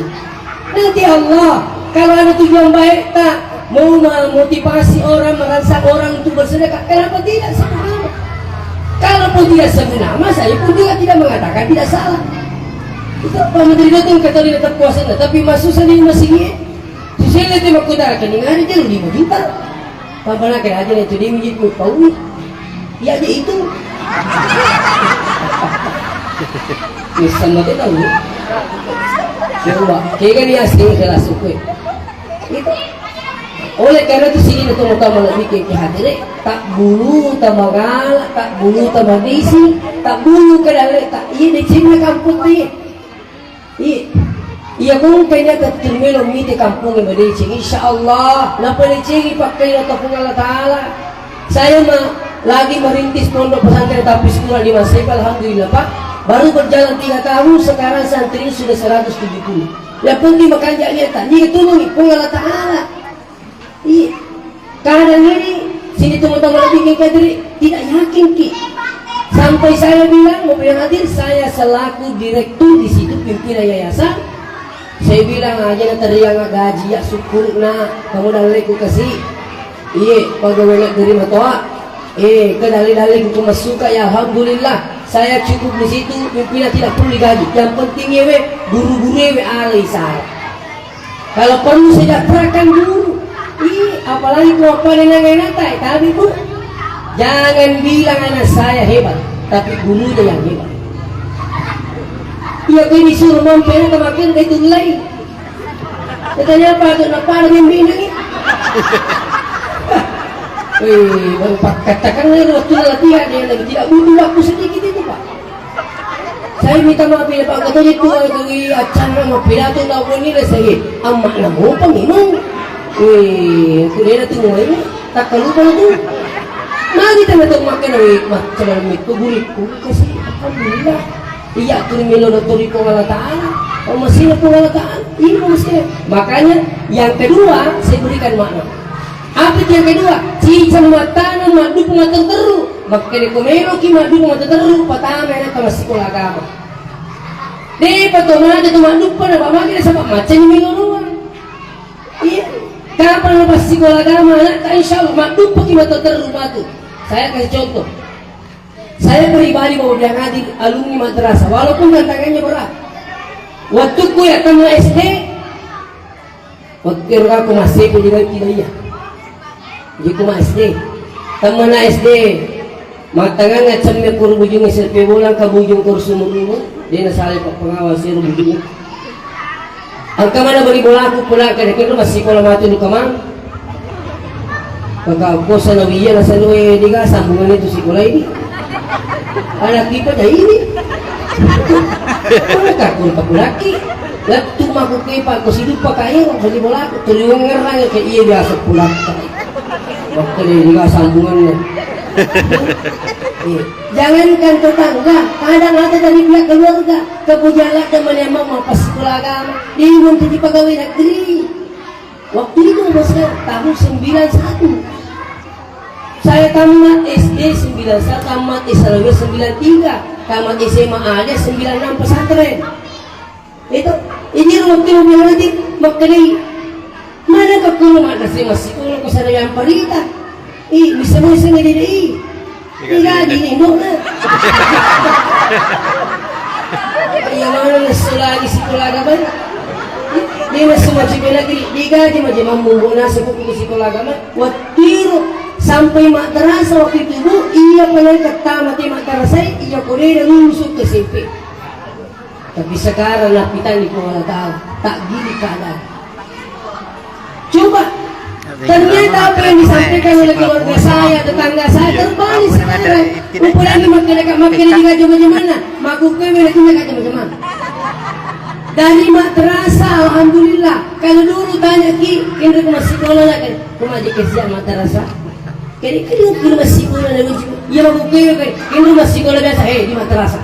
Nanti Allah kalau ada tujuan baik tak mau memotivasi orang, merangsang orang untuk bersedekah, kenapa tidak sebut nama? Kalaupun tidak sebut nama, saya pun juga tidak mengatakan tidak salah. Itu Pak Menteri Datuk kata dia tetap puasa, tapi masuk sendiri masih ni. Sisi itu makutara kening hari dia 5 juta. Pampana kaya aja itu dia mijit mu pauni. Ya aja itu. Misal mati tahu. Coba, kaya dia asing kelas suku. Itu. Oleh karena itu sini itu utama lebih ke hati tak bulu tambah galak, tak bulu tambah disi, tak bulu kedale tak iya di sini kampung ni. Iya kung kaya tak termelo miti kampung yang berdiri. Insyaallah, napa diceri pakai ataupun Allah Taala. Saya lagi merintis pondok pesantren tapi sekolah di Masjid, alhamdulillah Pak. Baru berjalan 3 tahun, sekarang santri sudah 170. Yang penting makan jaknya tak, dia tolong pun Allah Taala. Iya, kadang ini sini teman-teman lebih kadri tidak yakin ki. Sampai saya bilang mau hadir, saya selaku direktur di situ pimpinan yayasan. Saya bilang aja nak teriak gaji ya syukur nak kamu dah leku kasih. Iya, pegawai nak terima toa. Kedali-dali aku masuk ya alhamdulillah. Saya cukup di situ, pimpinan tidak perlu digaji. Yang penting ya guru-guru alih saya. Kalau perlu sejahterakan guru. Apalagi kalau apa dengan enak tapi bu, jangan bilang anak saya hebat, tapi gurunya yang hebat. Iya kau disuruh mampir kemakin itu lain. Katanya apa tu nak parah yang bina ni? Baru pak katakan lagi waktu latihan dia lagi tidak butuh waktu sedikit itu Pak. Saya minta maaf ya Pak, katanya tu acara pidato nak buat ni saya amak namu penginung. Kuliah tu mulai tak lupa tu. Mari kita nak makan macam itu guriku kasih alhamdulillah. Iya tu milo doktori ko Allah Taala. Oh masih ko Allah Taala. Ini masih. Makanya yang kedua saya berikan makna. Apa yang kedua? Cincang mata madu pengatur teru. Makkani kumero ki madu matataru patama na kamasiko agama. Di patomada tumadupa na pamagina sa pamachan yung minunuan. Iya. Kapan lepas sekolah agama anak insya Allah madupa ki matataru matu. Saya kasih contoh. Saya pribadi mau bilang hadir alumni madrasah walaupun tantangannya berat. Waktu ku ya tamu SD, waktu aku masih ku juga tidak ya. Jadi ku SD, tamu SD, matangan ngacamnya kur bujung selfie bolang ke bujung kur sumur dia nasalip pengawas siru bujung. Angka mana beri bola aku pulang ke dekat masih sekolah matu di kamar. Kakak aku sanawiya na sanwe diga sambungan itu sekolah ini. Anak kita dah ini. Kau nak aku laki, waktu maku kepa aku hidup pakai orang beli bola aku tuliung ngerang ke iya biasa pulang. Waktu dia juga sambungannya. Jangankan tetangga, kadang ada dari pihak keluarga kepujala teman yang mau pas sekolah agama dia mau jadi pegawai negeri. Waktu itu bosnya tahun 91. Saya tamat SD 91, tamat SLW 93, tamat SMA aja 96 pesantren. Itu ini waktu mau bilang nanti makanya mana ke kulo mana sih masih kulo ke sana yang parita. Bisa mau sih ngedi tiga di Indo na. Yang mana sekolah di sekolah agama? Dia masih macam lagi tiga di macam mampu nasi buku sekolah agama. Waktu sampai madrasah waktu itu ia penyakit tamat madrasah ia kuliah lulus ke SMP. Tapi sekarang lapitan di kuala tahu tak gini keadaan. Coba ternyata apa yang disampaikan oleh keluarga saya, tetangga saya terbalik sekarang. Ukuran makin digaji bagaimana? Makuk kewe itu digaji bagaimana? Dari madrasah, alhamdulillah. Kalau dulu tanya ki, kira masih sekolah lagi, rumah jadi kesian madrasah. Kira masih sekolah lagi, ya makuk kewe, kira masih sekolah biasa, di madrasah.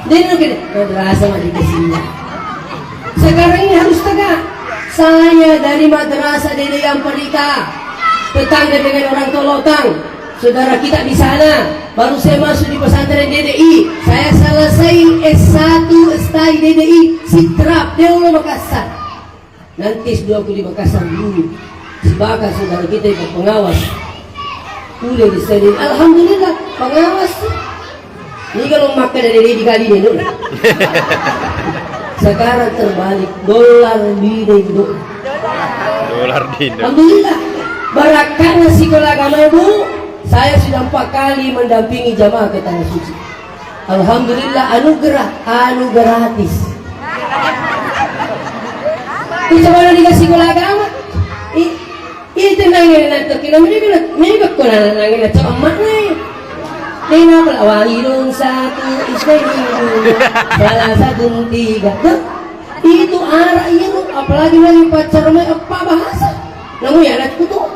Dan kira madrasah masih kesian. Sekarang ini harus tegak. Saya dari madrasah Dede yang Perika, tetangga dengan orang Tolotang, saudara kita di sana. Baru saya masuk di pesantren DDI. Saya selesai S1 STI DDI Sitrap Dewa Makassar. Nanti S2 aku di Makassar dulu. Sebagai saudara kita ikut pengawas. Udah di sini. Alhamdulillah pengawas. Ini kalau makan dari DDI dikali ini dulu. Sekarang terbalik, dolar di Indo. Alhamdulillah, barakahnya sekolah agama ibu. Saya sudah 4 kali mendampingi jamaah ke tanah suci. Alhamdulillah, anugerah gratis. Itu mana di sekolah agama? Itu nangin nanti kita mereka konan nangin nanti emak nih. Tina pelawangirun satu istri salah satu tiga itu arah iya apalagi lagi pacar apa bahasa namun ya anakku tuh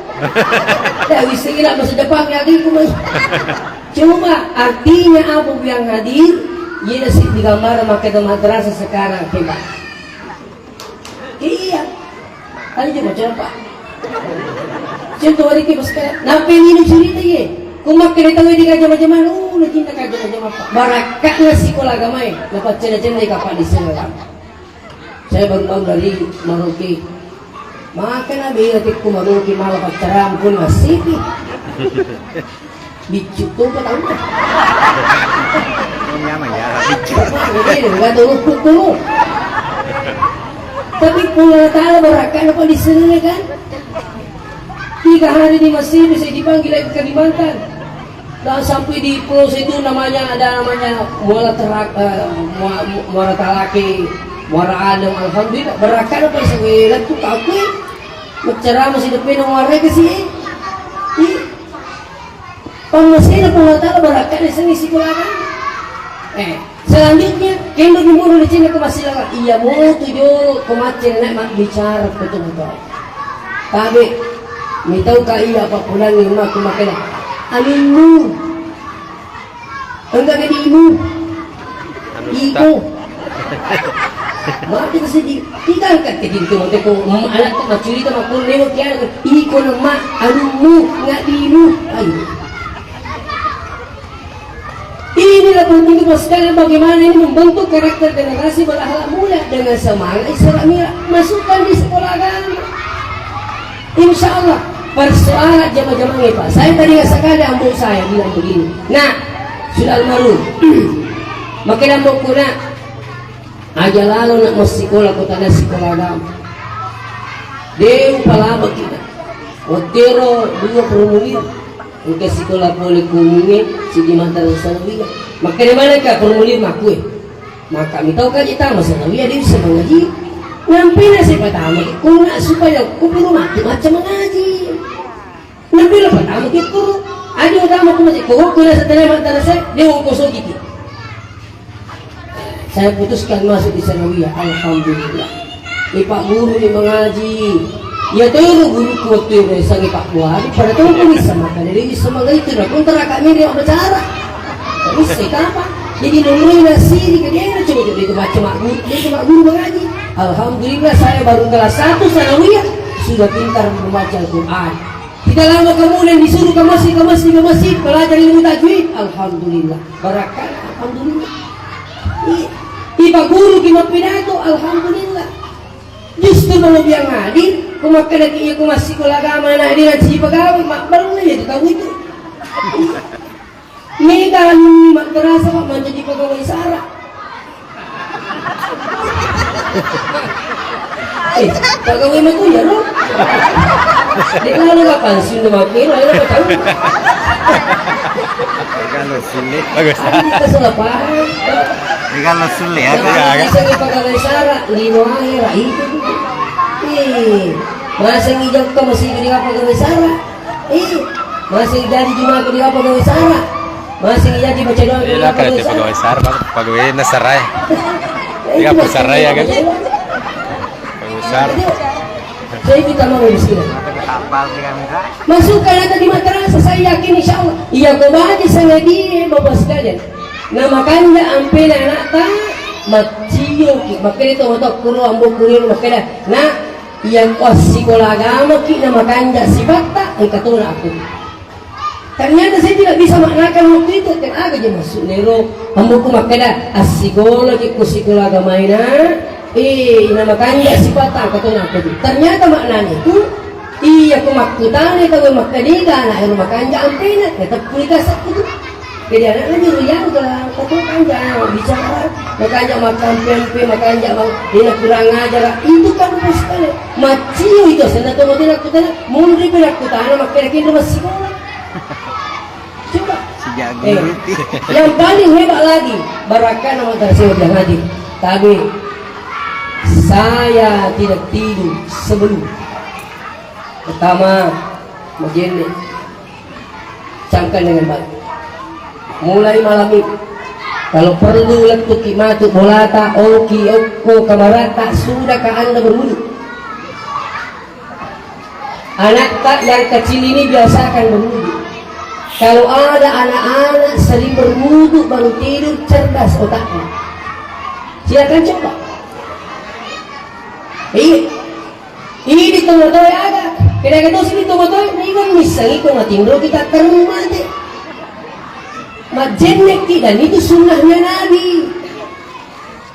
ya bisa gila bahasa Jepang lagi coba artinya apa yang hadir ia sih digambar pakai madrasah sekarang hebat iya kali coba coba contoh hari kita sekarang nape ini cerita ya kumak kena tahu di kaca macam mana? Nak cinta kaca macam apa? Barakatnya sekolah agama ini. Lepas cina-cina di kapal di sini. Saya baru dari Maroke. Maka nabi hatiku Maroke malah pacaran pun masih. Bicu tu apa tahu? Enggak tahu. Tapi pulau tahu barakat apa di sini kan? 3 hari di masjid saya dipanggil lagi ke Kalimantan. Dan sampai di pulau itu ada namanya Muara Talaki, Muara Adem. Alhamdulillah berakan apa sewelan tu tak apa. Bicara masih depan muara ke sini. Pemasih apa tahu berakan di sini sekolah kan? Selanjutnya kendo di mulu di sini ke masih lagi. Iya mau tujuh kemacin nak bicara betul-betul. Tapi tahu kah iya apa pulang rumah aku makan alumnu enggak jadi ibu maaf kita sedih kita angkat ke diri kita anak tu macuri tu makul lewat kian iko nama alumnu enggak di ibu ayo inilah penting sekali bagaimana ini membentuk karakter generasi berakhlak mulia dengan semangat Islamiyah. Masukkan di sekolah agama. Insya Allah persoalan jamaah-jamaah ini Pak. Saya tadi sekali ambil saya bilang begini. Nah, sudah almarhum. Makin ambil kuna aja lalu nak masuk sekolah kota na sekolah agama. Dia palama kita. Otero dua formulir. Untuk sekolah boleh kumungin si di mantan sanawiyah. Maka di mana ka formulir makue. Maka kami tahu kan kita sanawiyah dia bisa mengaji. Nampi na si pertama kuna supaya kupiro mati macam mengaji. Nampi la pertama kita ada agama tu masih kau kuna setelah mantan saya dia mau kosong gitu. Saya putuskan masuk di sanawiyah. Alhamdulillah. Pak guru ni mengaji. Ya tu guru kuat tu sangi Pak Buari. Pada tu pun bisa makan. Jadi bisa makan itu. Pun kami dia bicara. Tapi sekarang jadi nungguin nasi di dia coba itu macam guru. Dia cuma guru mengaji. Alhamdulillah saya baru kelas 1 sanawiyah sudah pintar membaca Al-Quran. Tidak lama kemudian disuruh ke masjid belajar ilmu tajwid. Alhamdulillah. Barakah. Alhamdulillah. Iba guru kima pidato. Alhamdulillah. Justru kalau dia ngadir, kumakan lagi ia kumasi kulagama na dia si pegawai mak baru aja tahu itu. Ini kan mak terasa mak menjadi pegawai sara. Pegawai mak tu ya lo. Dia lalu kapan sih tu mak kira lalu apa tahu. Kalau sulit bagus. Kita salah paham. Kalau sulit ya. Bisa pegawai sara lino akhir itu. Masa ngijak ka masih di apa pegawai sara. Masih jadi cuma di apa pegawai sara. Masih jadi baca doa di apa pegawai sara, pegawai nasarai. Dia pesarai ya kan. Pegawai sara. Saya kita mau miskin. Masukkan atau di madrasah saya yakin insya Allah. Iya kau baca sangat dia bapak sekalian. Nama kanda ampe anak ta maciyo ki makanya itu motor kuru ambo kuru makanya nah yang sekolah agama ki nama kanda sibata engkatuna aku. Ternyata saya tidak bisa maknakan waktu itu kan aga aja masuk nero ambo ku makanya sekolah ki ku sekolah agama ina nama kanda sibata engkatuna aku. Ternyata maknanya itu iya ku makutane tahu makadiga anak rumah kanda ampe na tetap kuliah satu. Jadi anak-anak yang kata kanja bicara, makanya makan pempe, makanya dia kurang ajar. Itu kan sekali. Macio itu senang tu mungkin aku tanya, mungkin aku tanya makanya kita masih sekolah. Coba. Yang paling hebat lagi, barakan nama tersebut yang hadir. Tapi saya tidak tidur sebelum pertama majene camkan dengan baik. Mulai malam ini kalau perlu letuk kimatu bolata oki oko kamarata sudah ke anda berwudu. Anak tak yang kecil ini biasakan berwudu. Kalau ada anak-anak sering berwudu baru tidur cerdas otaknya. Silakan coba. Ini di tomotoy ada. Kira-kira sini tomotoy ini kan misalnya kau matingro kita terima deh. Majenek dan itu sunnahnya Nabi.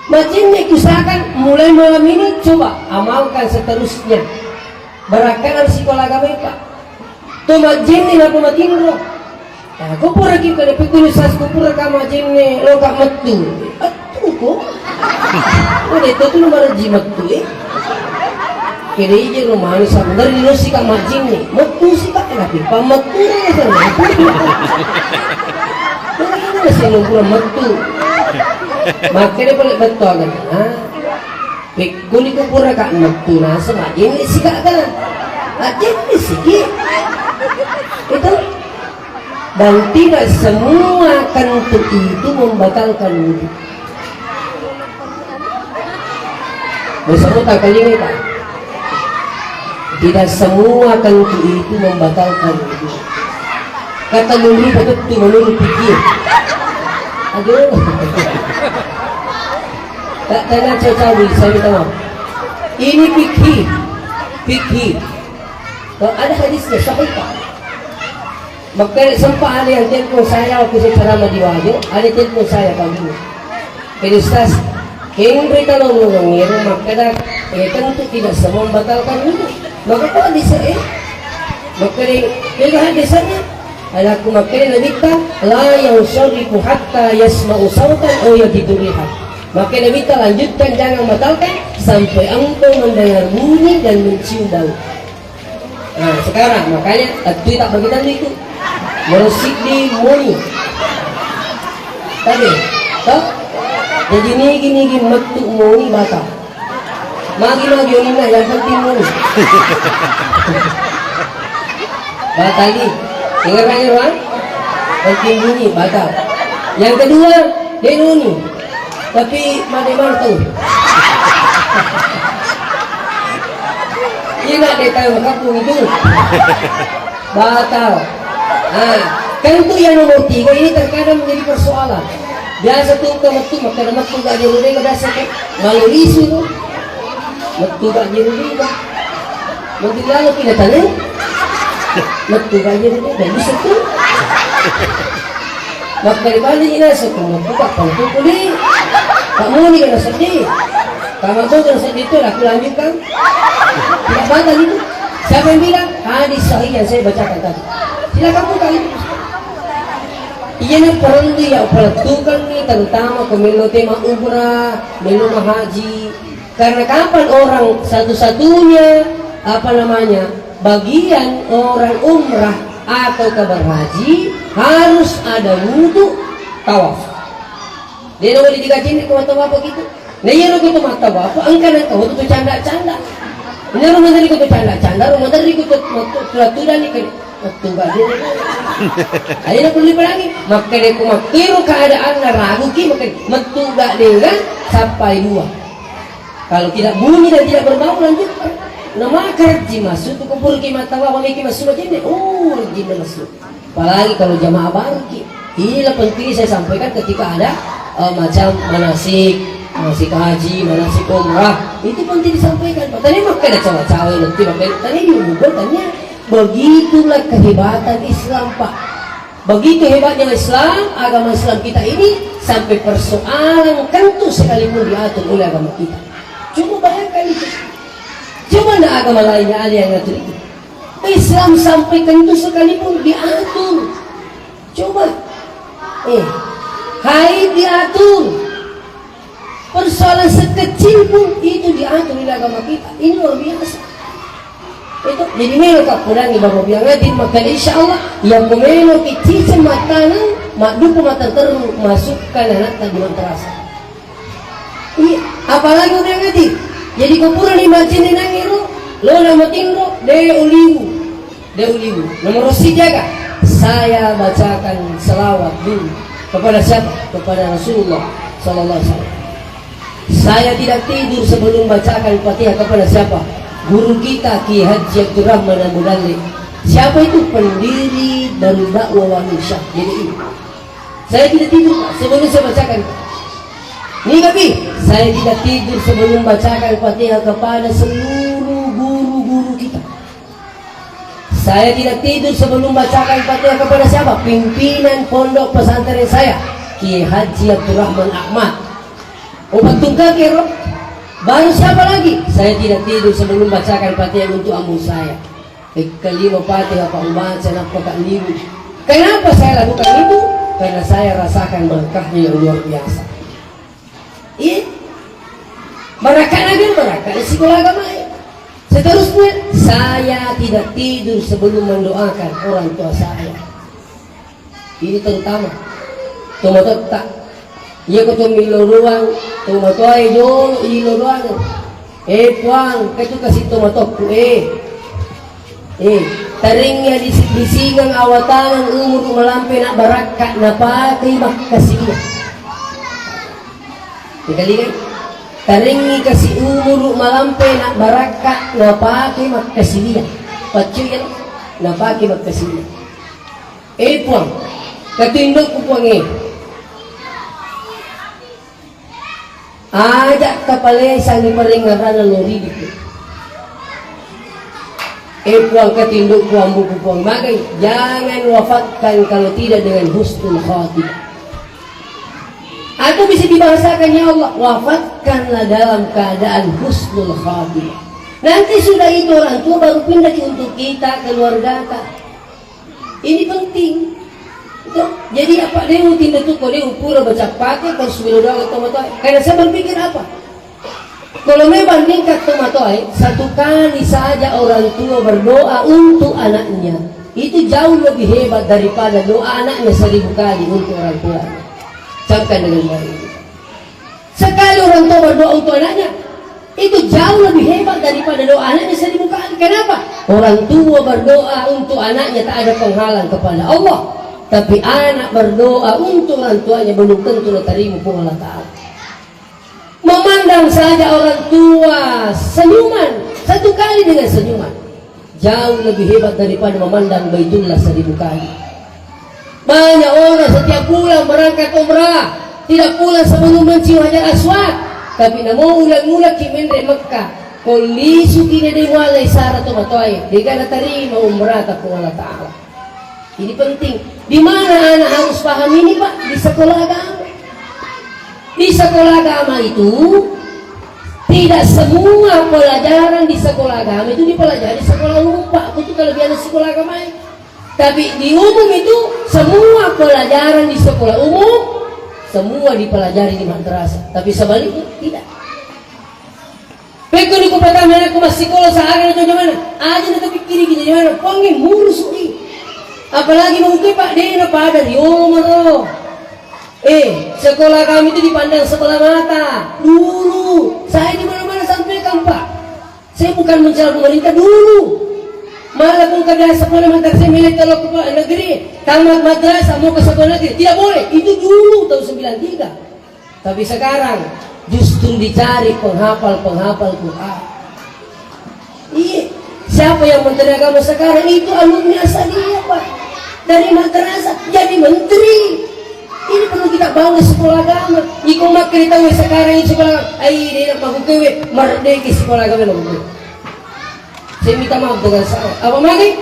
Majenek usahakan mulai malam ini coba amalkan seterusnya. Barakan harus sekolah agama Pak. To majenek apa matinro. Nah, kau pura kita ni pikir sas kau pura kama majenek lo kak metu. Atuh kau. Oh itu tu nomor jimat tu Kira je rumah ni sambil dari lo si kak majenek metu si kak kenapa? Pametu ni sana. Kasi nung kurang metu makanya balik betul kan kuli ko pura kak metu na sama ini sika kan ini siki itu dan tidak semua kantu itu membatalkan wudhu. Bersama tak kali ini Pak, tidak semua kantu itu membatalkan wudhu. Kata nuri betul menurut pikir. Aduh, tak tanya cacawi, saya minta maaf. Ini fikih. Kalau ada hadisnya sahih Pak. Maka sempat ada yang telepon saya waktu saya ceramah di Wajo, ada telepon saya pagi ini. Ustaz, yang berita ngomong maka dah, tentu tidak semua membatalkan wudhu. Maka kok hadis maka dia hadisnya ada aku maka nabita la yusyriku hatta yasma'u sautan aw yajidu rihan. Maka nabita lanjutkan jangan batalkan sampai engkau mendengar bunyi dan mencium bau. Nah sekarang makanya tadi tak begitu itu merusik di moni tadi toh jadi gini metu moni batal magi ini lah yang penting moni batal lagi ingat kan penting bunyi batal yang kedua dia moni tapi mana tuh tidak detail kampung itu batal. Nah, kan itu yang nomor 3 ini terkadang menjadi persoalan. Biasa tuh metu maka metu gak jadi udah biasa kan malu isu tuh metu gak jadi udah nanti lalu tidak tahu metu gak jadi udah dan bisa tuh maka dibalik ini sekolah metu gak pentu kulit kamu nih kena sedih kamu tuh kena sedih itu aku lanjutkan tidak batal itu. Siapa yang bilang? Hadis sahih yang saya bacakan tadi. Silakan buka itu. Iya perlu ya perhatikan nih terutama pemilu tema umrah, pemilu haji. Karena kapan orang satu-satunya bagian orang umrah atau kabar haji harus ada wudhu tawaf. Dia nak boleh dikasih ke mata bapak gitu. Nah iya lo gitu mata bapak, engkau itu canda-canda. Ini rumah tadi ikut canda-canda, rumah tadi ikut tulah nih kan, tunggu aja. Ayo nak beli lagi, maka dia kumakiru keadaan ragu ki, maka metugak dengan sampai 2. Kalau tidak bunyi dan tidak berbau lanjutkan. Nama kerji masuk, tu kumpul ki mata bawah ki masuk aja nih, kerji masuk. Apalagi kalau jamaah baru ki, inilah penting saya sampaikan ketika ada macam manasik haji, manasik umrah itu penting disampaikan. Tadi maka ada cawe-cawe nanti maka tadi juga tanya begitulah kehebatan Islam Pak. Begitu hebatnya Islam, agama Islam kita ini sampai persoalan kentu sekalipun diatur oleh agama kita. Coba bayangkan itu. Coba ada agama lainnya ada yang ngatur itu. Islam sampai kentu sekalipun diatur. Coba, haid diatur. Persoalan sekecil pun itu diatur di agama kita. Ini luar biasa. Itu jadi mereka kurangi bapak biang ngatin maka insya Allah yang memelo kecil makanan makdu mata terus masukkan anak tadi terasa. Iya, apalagi udah ngatin. Jadi kupuran di masjid ini nangiru, lo nama tingro de uliwu. Nomor si jaga. Saya bacakan selawat dulu kepada siapa? Kepada Rasulullah Sallallahu Alaihi Wasallam. Saya tidak tidur sebelum bacakan Fatihah kepada siapa? Guru kita Ki Haji Abdul Rahman Al-Mudalli. Siapa itu? Pendiri Darul Dakwah wal Irsyad. Jadi ini. Saya tidak tidur sebelum saya bacakan. Ini tapi saya tidak tidur sebelum bacakan Fatihah kepada seluruh guru-guru kita. Saya tidak tidur sebelum bacakan Fatihah kepada siapa? Pimpinan pondok pesantren saya Ki Haji Abdul Rahman Ahmad. Obat tunggal kero. Baru siapa lagi? Saya tidak tidur sebelum bacakan Fatihah untuk ambu saya. Kelima Fatihah Pak Ubahan saya nak libu. Kenapa saya lakukan itu? Karena saya rasakan berkahnya yang luar biasa. Iya. Barakan aja barakan di sekolah agama. Seterusnya saya tidak tidur sebelum mendoakan orang tua saya. Ini terutama. Tomato tak. Iya ko tumilo ruang, tumato ay do ilo ruang. Puang, kayo kasi tumato ko taringnya disigang awatan umur malampe nak baraka na pati makasiya. Dikalikan, taringi kasi umur malampe nak baraka na pati makasiya. Patyo yan, na pati makasiya. Puang, katindog ko puang ajak kapalay isang iparingaran na lori dito. puang ketinduk puang buku puang bagai, jangan wafatkan kalau tidak dengan husnul khatimah. Atau bisa dibahasakan, ya Allah, wafatkanlah dalam keadaan husnul khatimah. Nanti sudah itu orang tua baru pindah untuk kita, keluarga kita. Ini penting. Itu, jadi apa dia tindak tu kalau dia pura baca pakai kalau sudah doa tomatoi. Karena saya berpikir apa? Kalau memang tingkat tomatoi, satu kali saja orang tua berdoa untuk anaknya, itu jauh lebih hebat daripada doa anaknya 1000 kali untuk orang tua. Camkan dengan baik. Sekali orang tua berdoa untuk anaknya, itu jauh lebih hebat daripada doa anaknya 1000 kali. Kenapa? Orang tua berdoa untuk anaknya tak ada penghalang kepada Allah, tapi anak berdoa untuk orang tuanya belum tentu diterima pun Allah Ta'ala. Memandang saja orang tua senyuman, satu kali dengan senyuman, jauh lebih hebat daripada memandang Baitullah 1000 kali. Banyak orang setiap bulan berangkat umrah, tidak pulang sebelum mencium Hajar Aswad, tapi namo ulang-ulang kimendre Mekah. Kondisi kini dimulai syarat tomatoi, dia terima umrah tapi Allah Ta'ala. Ini penting. Di mana anak harus paham ini, Pak? Di sekolah agama. Di sekolah agama itu tidak semua pelajaran di sekolah agama itu dipelajari di sekolah umum, Pak. Itu kelebihan sekolah agama. Tapi di umum itu semua pelajaran di sekolah umum semua dipelajari di madrasah. Tapi sebaliknya tidak. Pekon ko pertama aku masih sekolah seakan itu gimana? Aja nanti pikir gini gimana? Panggil murus ini. Apalagi mungkin Pak Dena pada di umur. Sekolah kami itu dipandang sebelah mata. Dulu saya di mana-mana sampaikan, Pak. Saya bukan mencela pemerintah dulu. Malah pun kerja sekolah madrasah milik kalau ke negeri, tamat madrasah mau ke sekolah negeri tidak boleh. Itu dulu tahun 93. Tapi sekarang justru dicari penghafal Quran. Iya, siapa yang menteri agama sekarang itu alumni asalnya, Pak. Dari madrasah jadi menteri. Ini perlu kita bangun sekolah agama. Iko mak kita sekarang ini sekolah dia nak mahukewe merdeka sekolah agama nak. Saya minta maaf dengan salah. Apa lagi?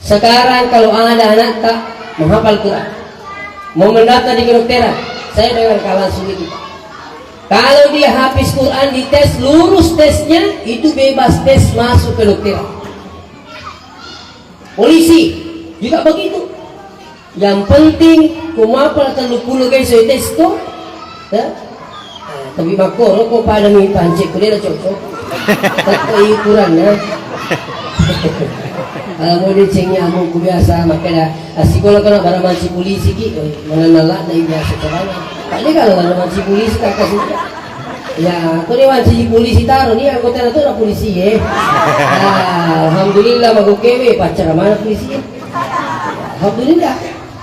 Sekarang kalau ada anak tak menghafal Quran, mau mendaftar di kedokteran, saya dengan kalah sulit. Kalau dia habis Quran di tes, lurus tesnya, itu bebas tes masuk ke kedokteran. Polisi juga begitu. Yang penting kumapal 30 guys saya tes tu. Tapi makro kok pada mi pancik ko dia cocok. Tak ukuran ya. Mau dicengnya mau biasa makanya sekolah kena barang manci polisi ki mengenal na biasa caranya. Kali kalau barang manci polisi tak kasih. Ya, kau ni manci polisi taruh ni aku tahu tu orang polisi ya. Alhamdulillah magokewe pacar mana polisi. Alhamdulillah.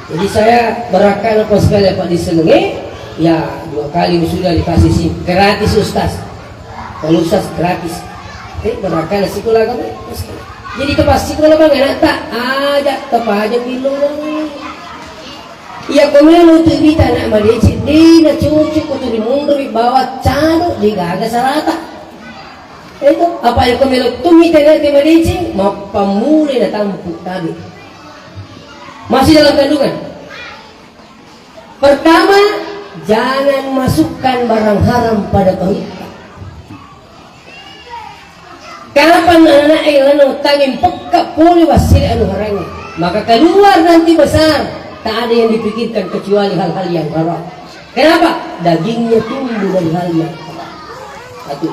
Jadi saya berakan apa sekali Pak disenengi, ya 2 kali sudah dikasih SIM gratis Ustaz. Kalau Ustaz gratis, berakan sekolah kamu. Jadi tempat sekolah bang enak tak? Ajak tempat aja pilih. Iya kau tu kita nak melihat dia nak cuci kau tu di mundur di bawah cano di gagas sarata. Itu apa yang kau melihat tu kita nak melihat mapamule datang buku tadi. Masih dalam kandungan. Pertama, jangan masukkan barang haram pada perut. Kapan anak elano tangin pekak boleh wasir anu harangnya, maka keluar nanti besar tak ada yang dipikirkan kecuali hal-hal yang haram. Kenapa? Dagingnya tumbuh dari hal yang haram. Satu.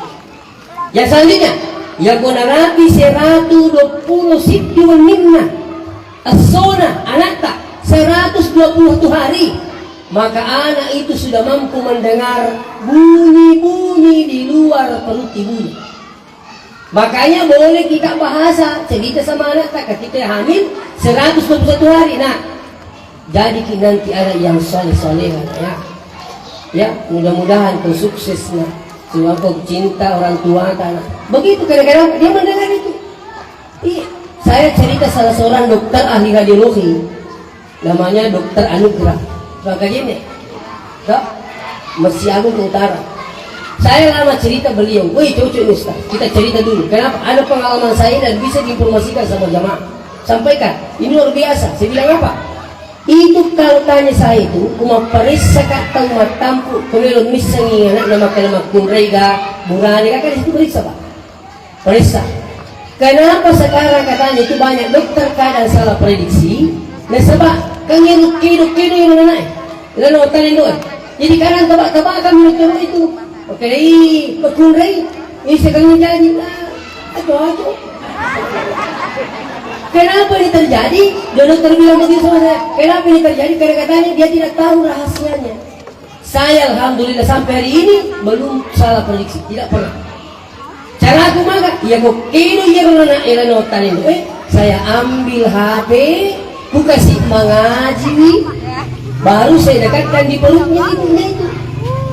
Yang selanjutnya, ya guna rabi 120 sidul minna. Asona anak tak 120 hari, maka anak itu sudah mampu mendengar bunyi-bunyi di luar perut ibunya. Makanya boleh kita bahasa cerita sama anak tak ketika hamil 121 hari. Nah, jadi nanti ada yang soleh-soleh ya. Ya, mudah-mudahan kau sukses nah. Sebab kau cinta orang tua anak. Begitu kadang-kadang dia mendengar itu. Iya. Saya cerita salah seorang dokter ahli radiologi, namanya Dokter Anugrah. Makanya ini, Dok, Masih Agung ke Utara. Saya lama cerita beliau, woi cocok nih Ustaz, kita cerita dulu. Kenapa? Ada pengalaman saya dan bisa diinformasikan sama jamaah. Sampaikan, ini luar biasa. Saya bilang apa? Itu kalau tanya saya itu, kuma perisa kak tahu matampu, kemudian misalnya anak nama kalimat kunrega, burane, kakak di situ periksa pak. Periksa. Kenapa sekarang katanya itu banyak dokter kadang salah prediksi? Nah sebab kan yang kiduk yang mana? Lalu otan itu. Jadi kadang tebak-tebakan menurut itu. Oke, pekunrei, ini sekarang jadi lah. Aduh. Kenapa ini terjadi? Dokter bilang begitu sama saya. Kenapa ini terjadi? Karena katanya dia tidak tahu rahasianya. Saya alhamdulillah sampai hari ini belum salah prediksi, tidak pernah. Cara aku maka, ya kok kini ya kalau nak elan otan itu, saya ambil HP, ku kasih mengaji, baru saya dekatkan di peluknya itu.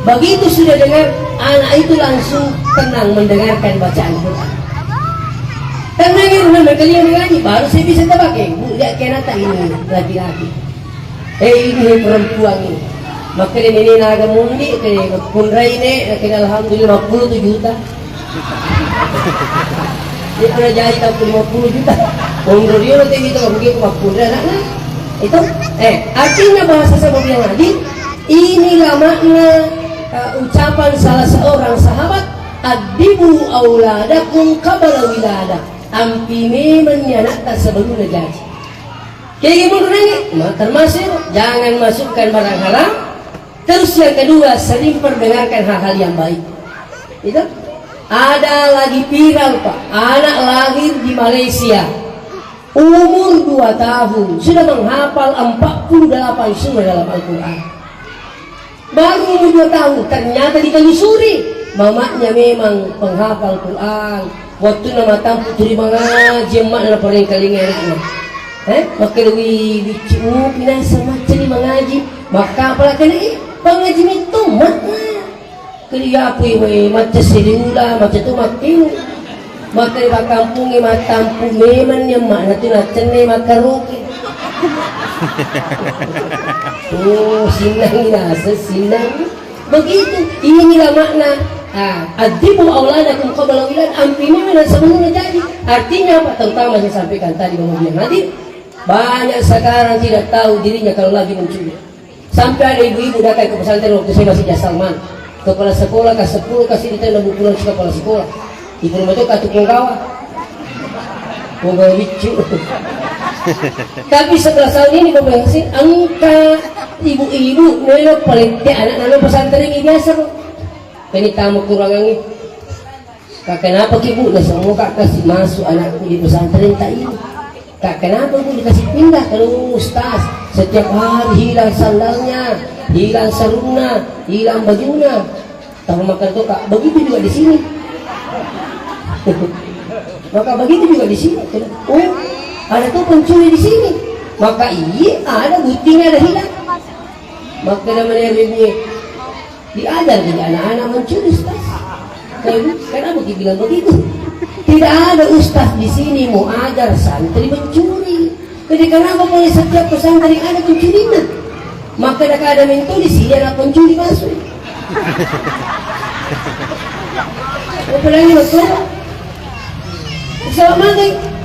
Begitu sudah dengar, anak itu langsung tenang mendengarkan bacaan Quran. Tenang itu mereka yang mengaji, baru saya bisa tebak bu, lihat kenapa ini laki-laki. Ini perempuan ini. Maka ini naga mundi, kaya kunrai ini, kaya alhamdulillah 50 juta. Dia pernah jadi tak 50 juta. Umroh dia nanti gitu begitu 50 anak itu. Artinya bahasa saya bilang tadi, inilah makna ucapan salah seorang sahabat, adibu auladakum qabla wiladah. Ampi memangnya anak tak sebelum jadi. Kayak gimana ini? Termasuk jangan masukkan barang haram. Terus yang kedua, sering perdengarkan hal-hal yang baik. Itu ada lagi viral pak, anak lahir di Malaysia, umur 2 tahun, sudah menghafal 48 surah dalam Al-Quran. Baru umur 2 tahun, ternyata ditelusuri, mamanya memang penghafal Quran. Waktu nama tampu terima ngaji, emak adalah paling kali ngeriknya. Maka lebih bicu, pindah sama ceri mengaji, maka apalah kena pengaji itu makna. Kerja apa ini, macam sedula, macam tu makin. Maka di kampung ini tampu memang yang mana tu nak cenai maka rugi. Oh, sinang ini asa sinang. Begitu, inilah makna. Adibu auladakum qabla wilad, ampi memang sebelumnya jadi. Artinya apa? Terutama saya sampaikan tadi kemudian nanti banyak sekarang tidak tahu dirinya kalau lagi mencuri. Sampai ada ibu-ibu datang ke pesantren waktu saya masih Jasalman. Kepala sekolah ke 10 kasih ditanya bukulan ke kepala sekolah. Di rumah itu katukung kawa. Punggawa bicu. Tapi setelah tahun ini berhasil angka ibu-ibu nelo paling anak nalo pesantren ini biasa kok. Ini tamu kurang ini. Kak kenapa ibu? Nah semua kak kasih masuk anakku di pesantren tak ini. Kak kenapa bu dikasih pindah kalau ustaz setiap hari hilang sandalnya, hilang sarungnya, hilang bajunya. Tahu makan tuh kak, begitu juga di sini. Maka begitu juga di sini. Oh, ada tuh pencuri di sini. Maka iya ada buktinya ada hilang. Maka namanya ibunya diajar jadi anak-anak mencuri ustaz. Kenapa dia bilang begitu? Tidak ada ustaz di sini mau ajar santri mencuri. Jadi kenapa boleh setiap pesantren ada pencurinya? Maka ada mentor di sini ada pencuri masuk. Apalagi betul. Sama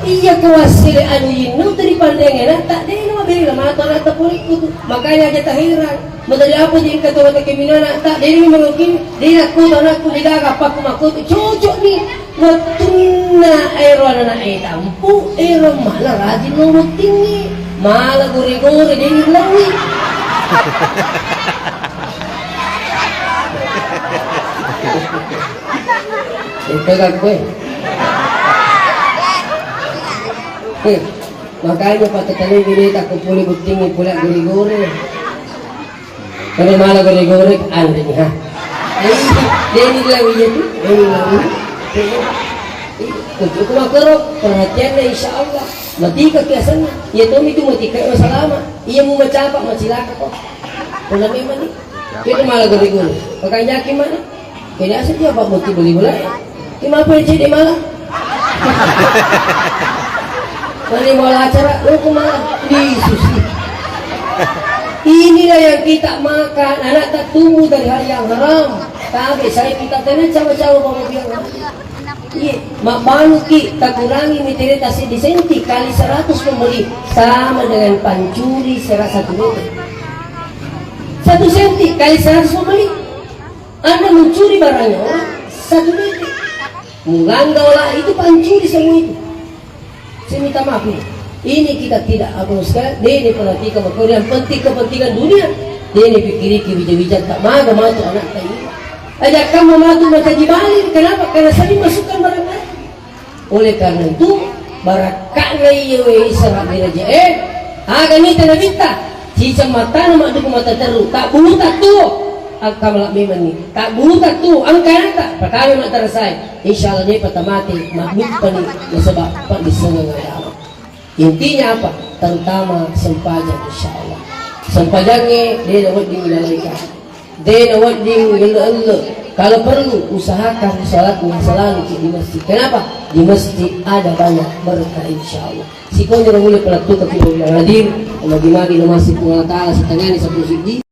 iya kuasil anu yinu tadi pandangnya tak dia nama beri lah mata rata polik itu. Makanya aja tak heran. Menteri apa jadi kata kata keminana tak dia ini mungkin dia aku anakku dia apa aku makut cocok nih. Watuna aero anak tampu aero malah rajin nomor tinggi malah gore-gore dia ngelawi. Itu kan gue. Makanya patutannya gini tak kupuli buting pula gore-gore. Kalau malah gore-gore anda nih ha. Dia ini lawi itu, ini lawi. Untuk makarok perhatiannya insya Allah. Mati kekiasannya. Ya itu mati kayak masalah. Ia mau mencapak macilaka kok. Kalau memang ni, itu malah gore-gore. Makanya gimana? Kini asal dia apa mati beli bola? Kenapa jadi malah? Mari bola acara, lu kemana? Di susi. Inilah yang kita makan, anak tak tumbuh dari hal yang haram. Tapi saya minta tanya cawa-cawa bapak bilang. Iya, malu ki tak kurangi meter tasih disenti kali 100 pembeli sama dengan pancuri serat 1 meter. 1 senti kali 100 pembeli. Anda mencuri barangnya orang 1 meter. Menganggap lah itu pancuri semua itu. Saya minta maaf nih. Ini kita tidak agung sekali. Dia perhatikan yang penting kepentingan dunia. Dia pikiri bijak-bijak tak maga matu anak ini. Ajak kamu matu mata jibali. Kenapa? Karena saya masukkan barang lain. Oleh karena itu barakaknya iya sangat diraja. Agak ni tanah minta. Cica mata nama tu mata teruk. Tak bulu tak tu. Angka malak memang ni. Tak bulu tak tu. Angka tak. Pertama nak terasai. InsyaAllah dia pertamati. Makhluk pani. Sebab apa disenang agama. Intinya apa? Terutama sempajang insyaAllah. Sempajangnya dia dapat dilalaikan. Dia dapat dilalaikan. Kalau perlu usahakan sholatnya selalu di masjid. Kenapa? Di masjid ada banyak berkah insyaAllah. Si kau jangan boleh pelatuh ke yang hadir. Magi-magi nama si Tuhan Ta'ala setengah ini 10 siji.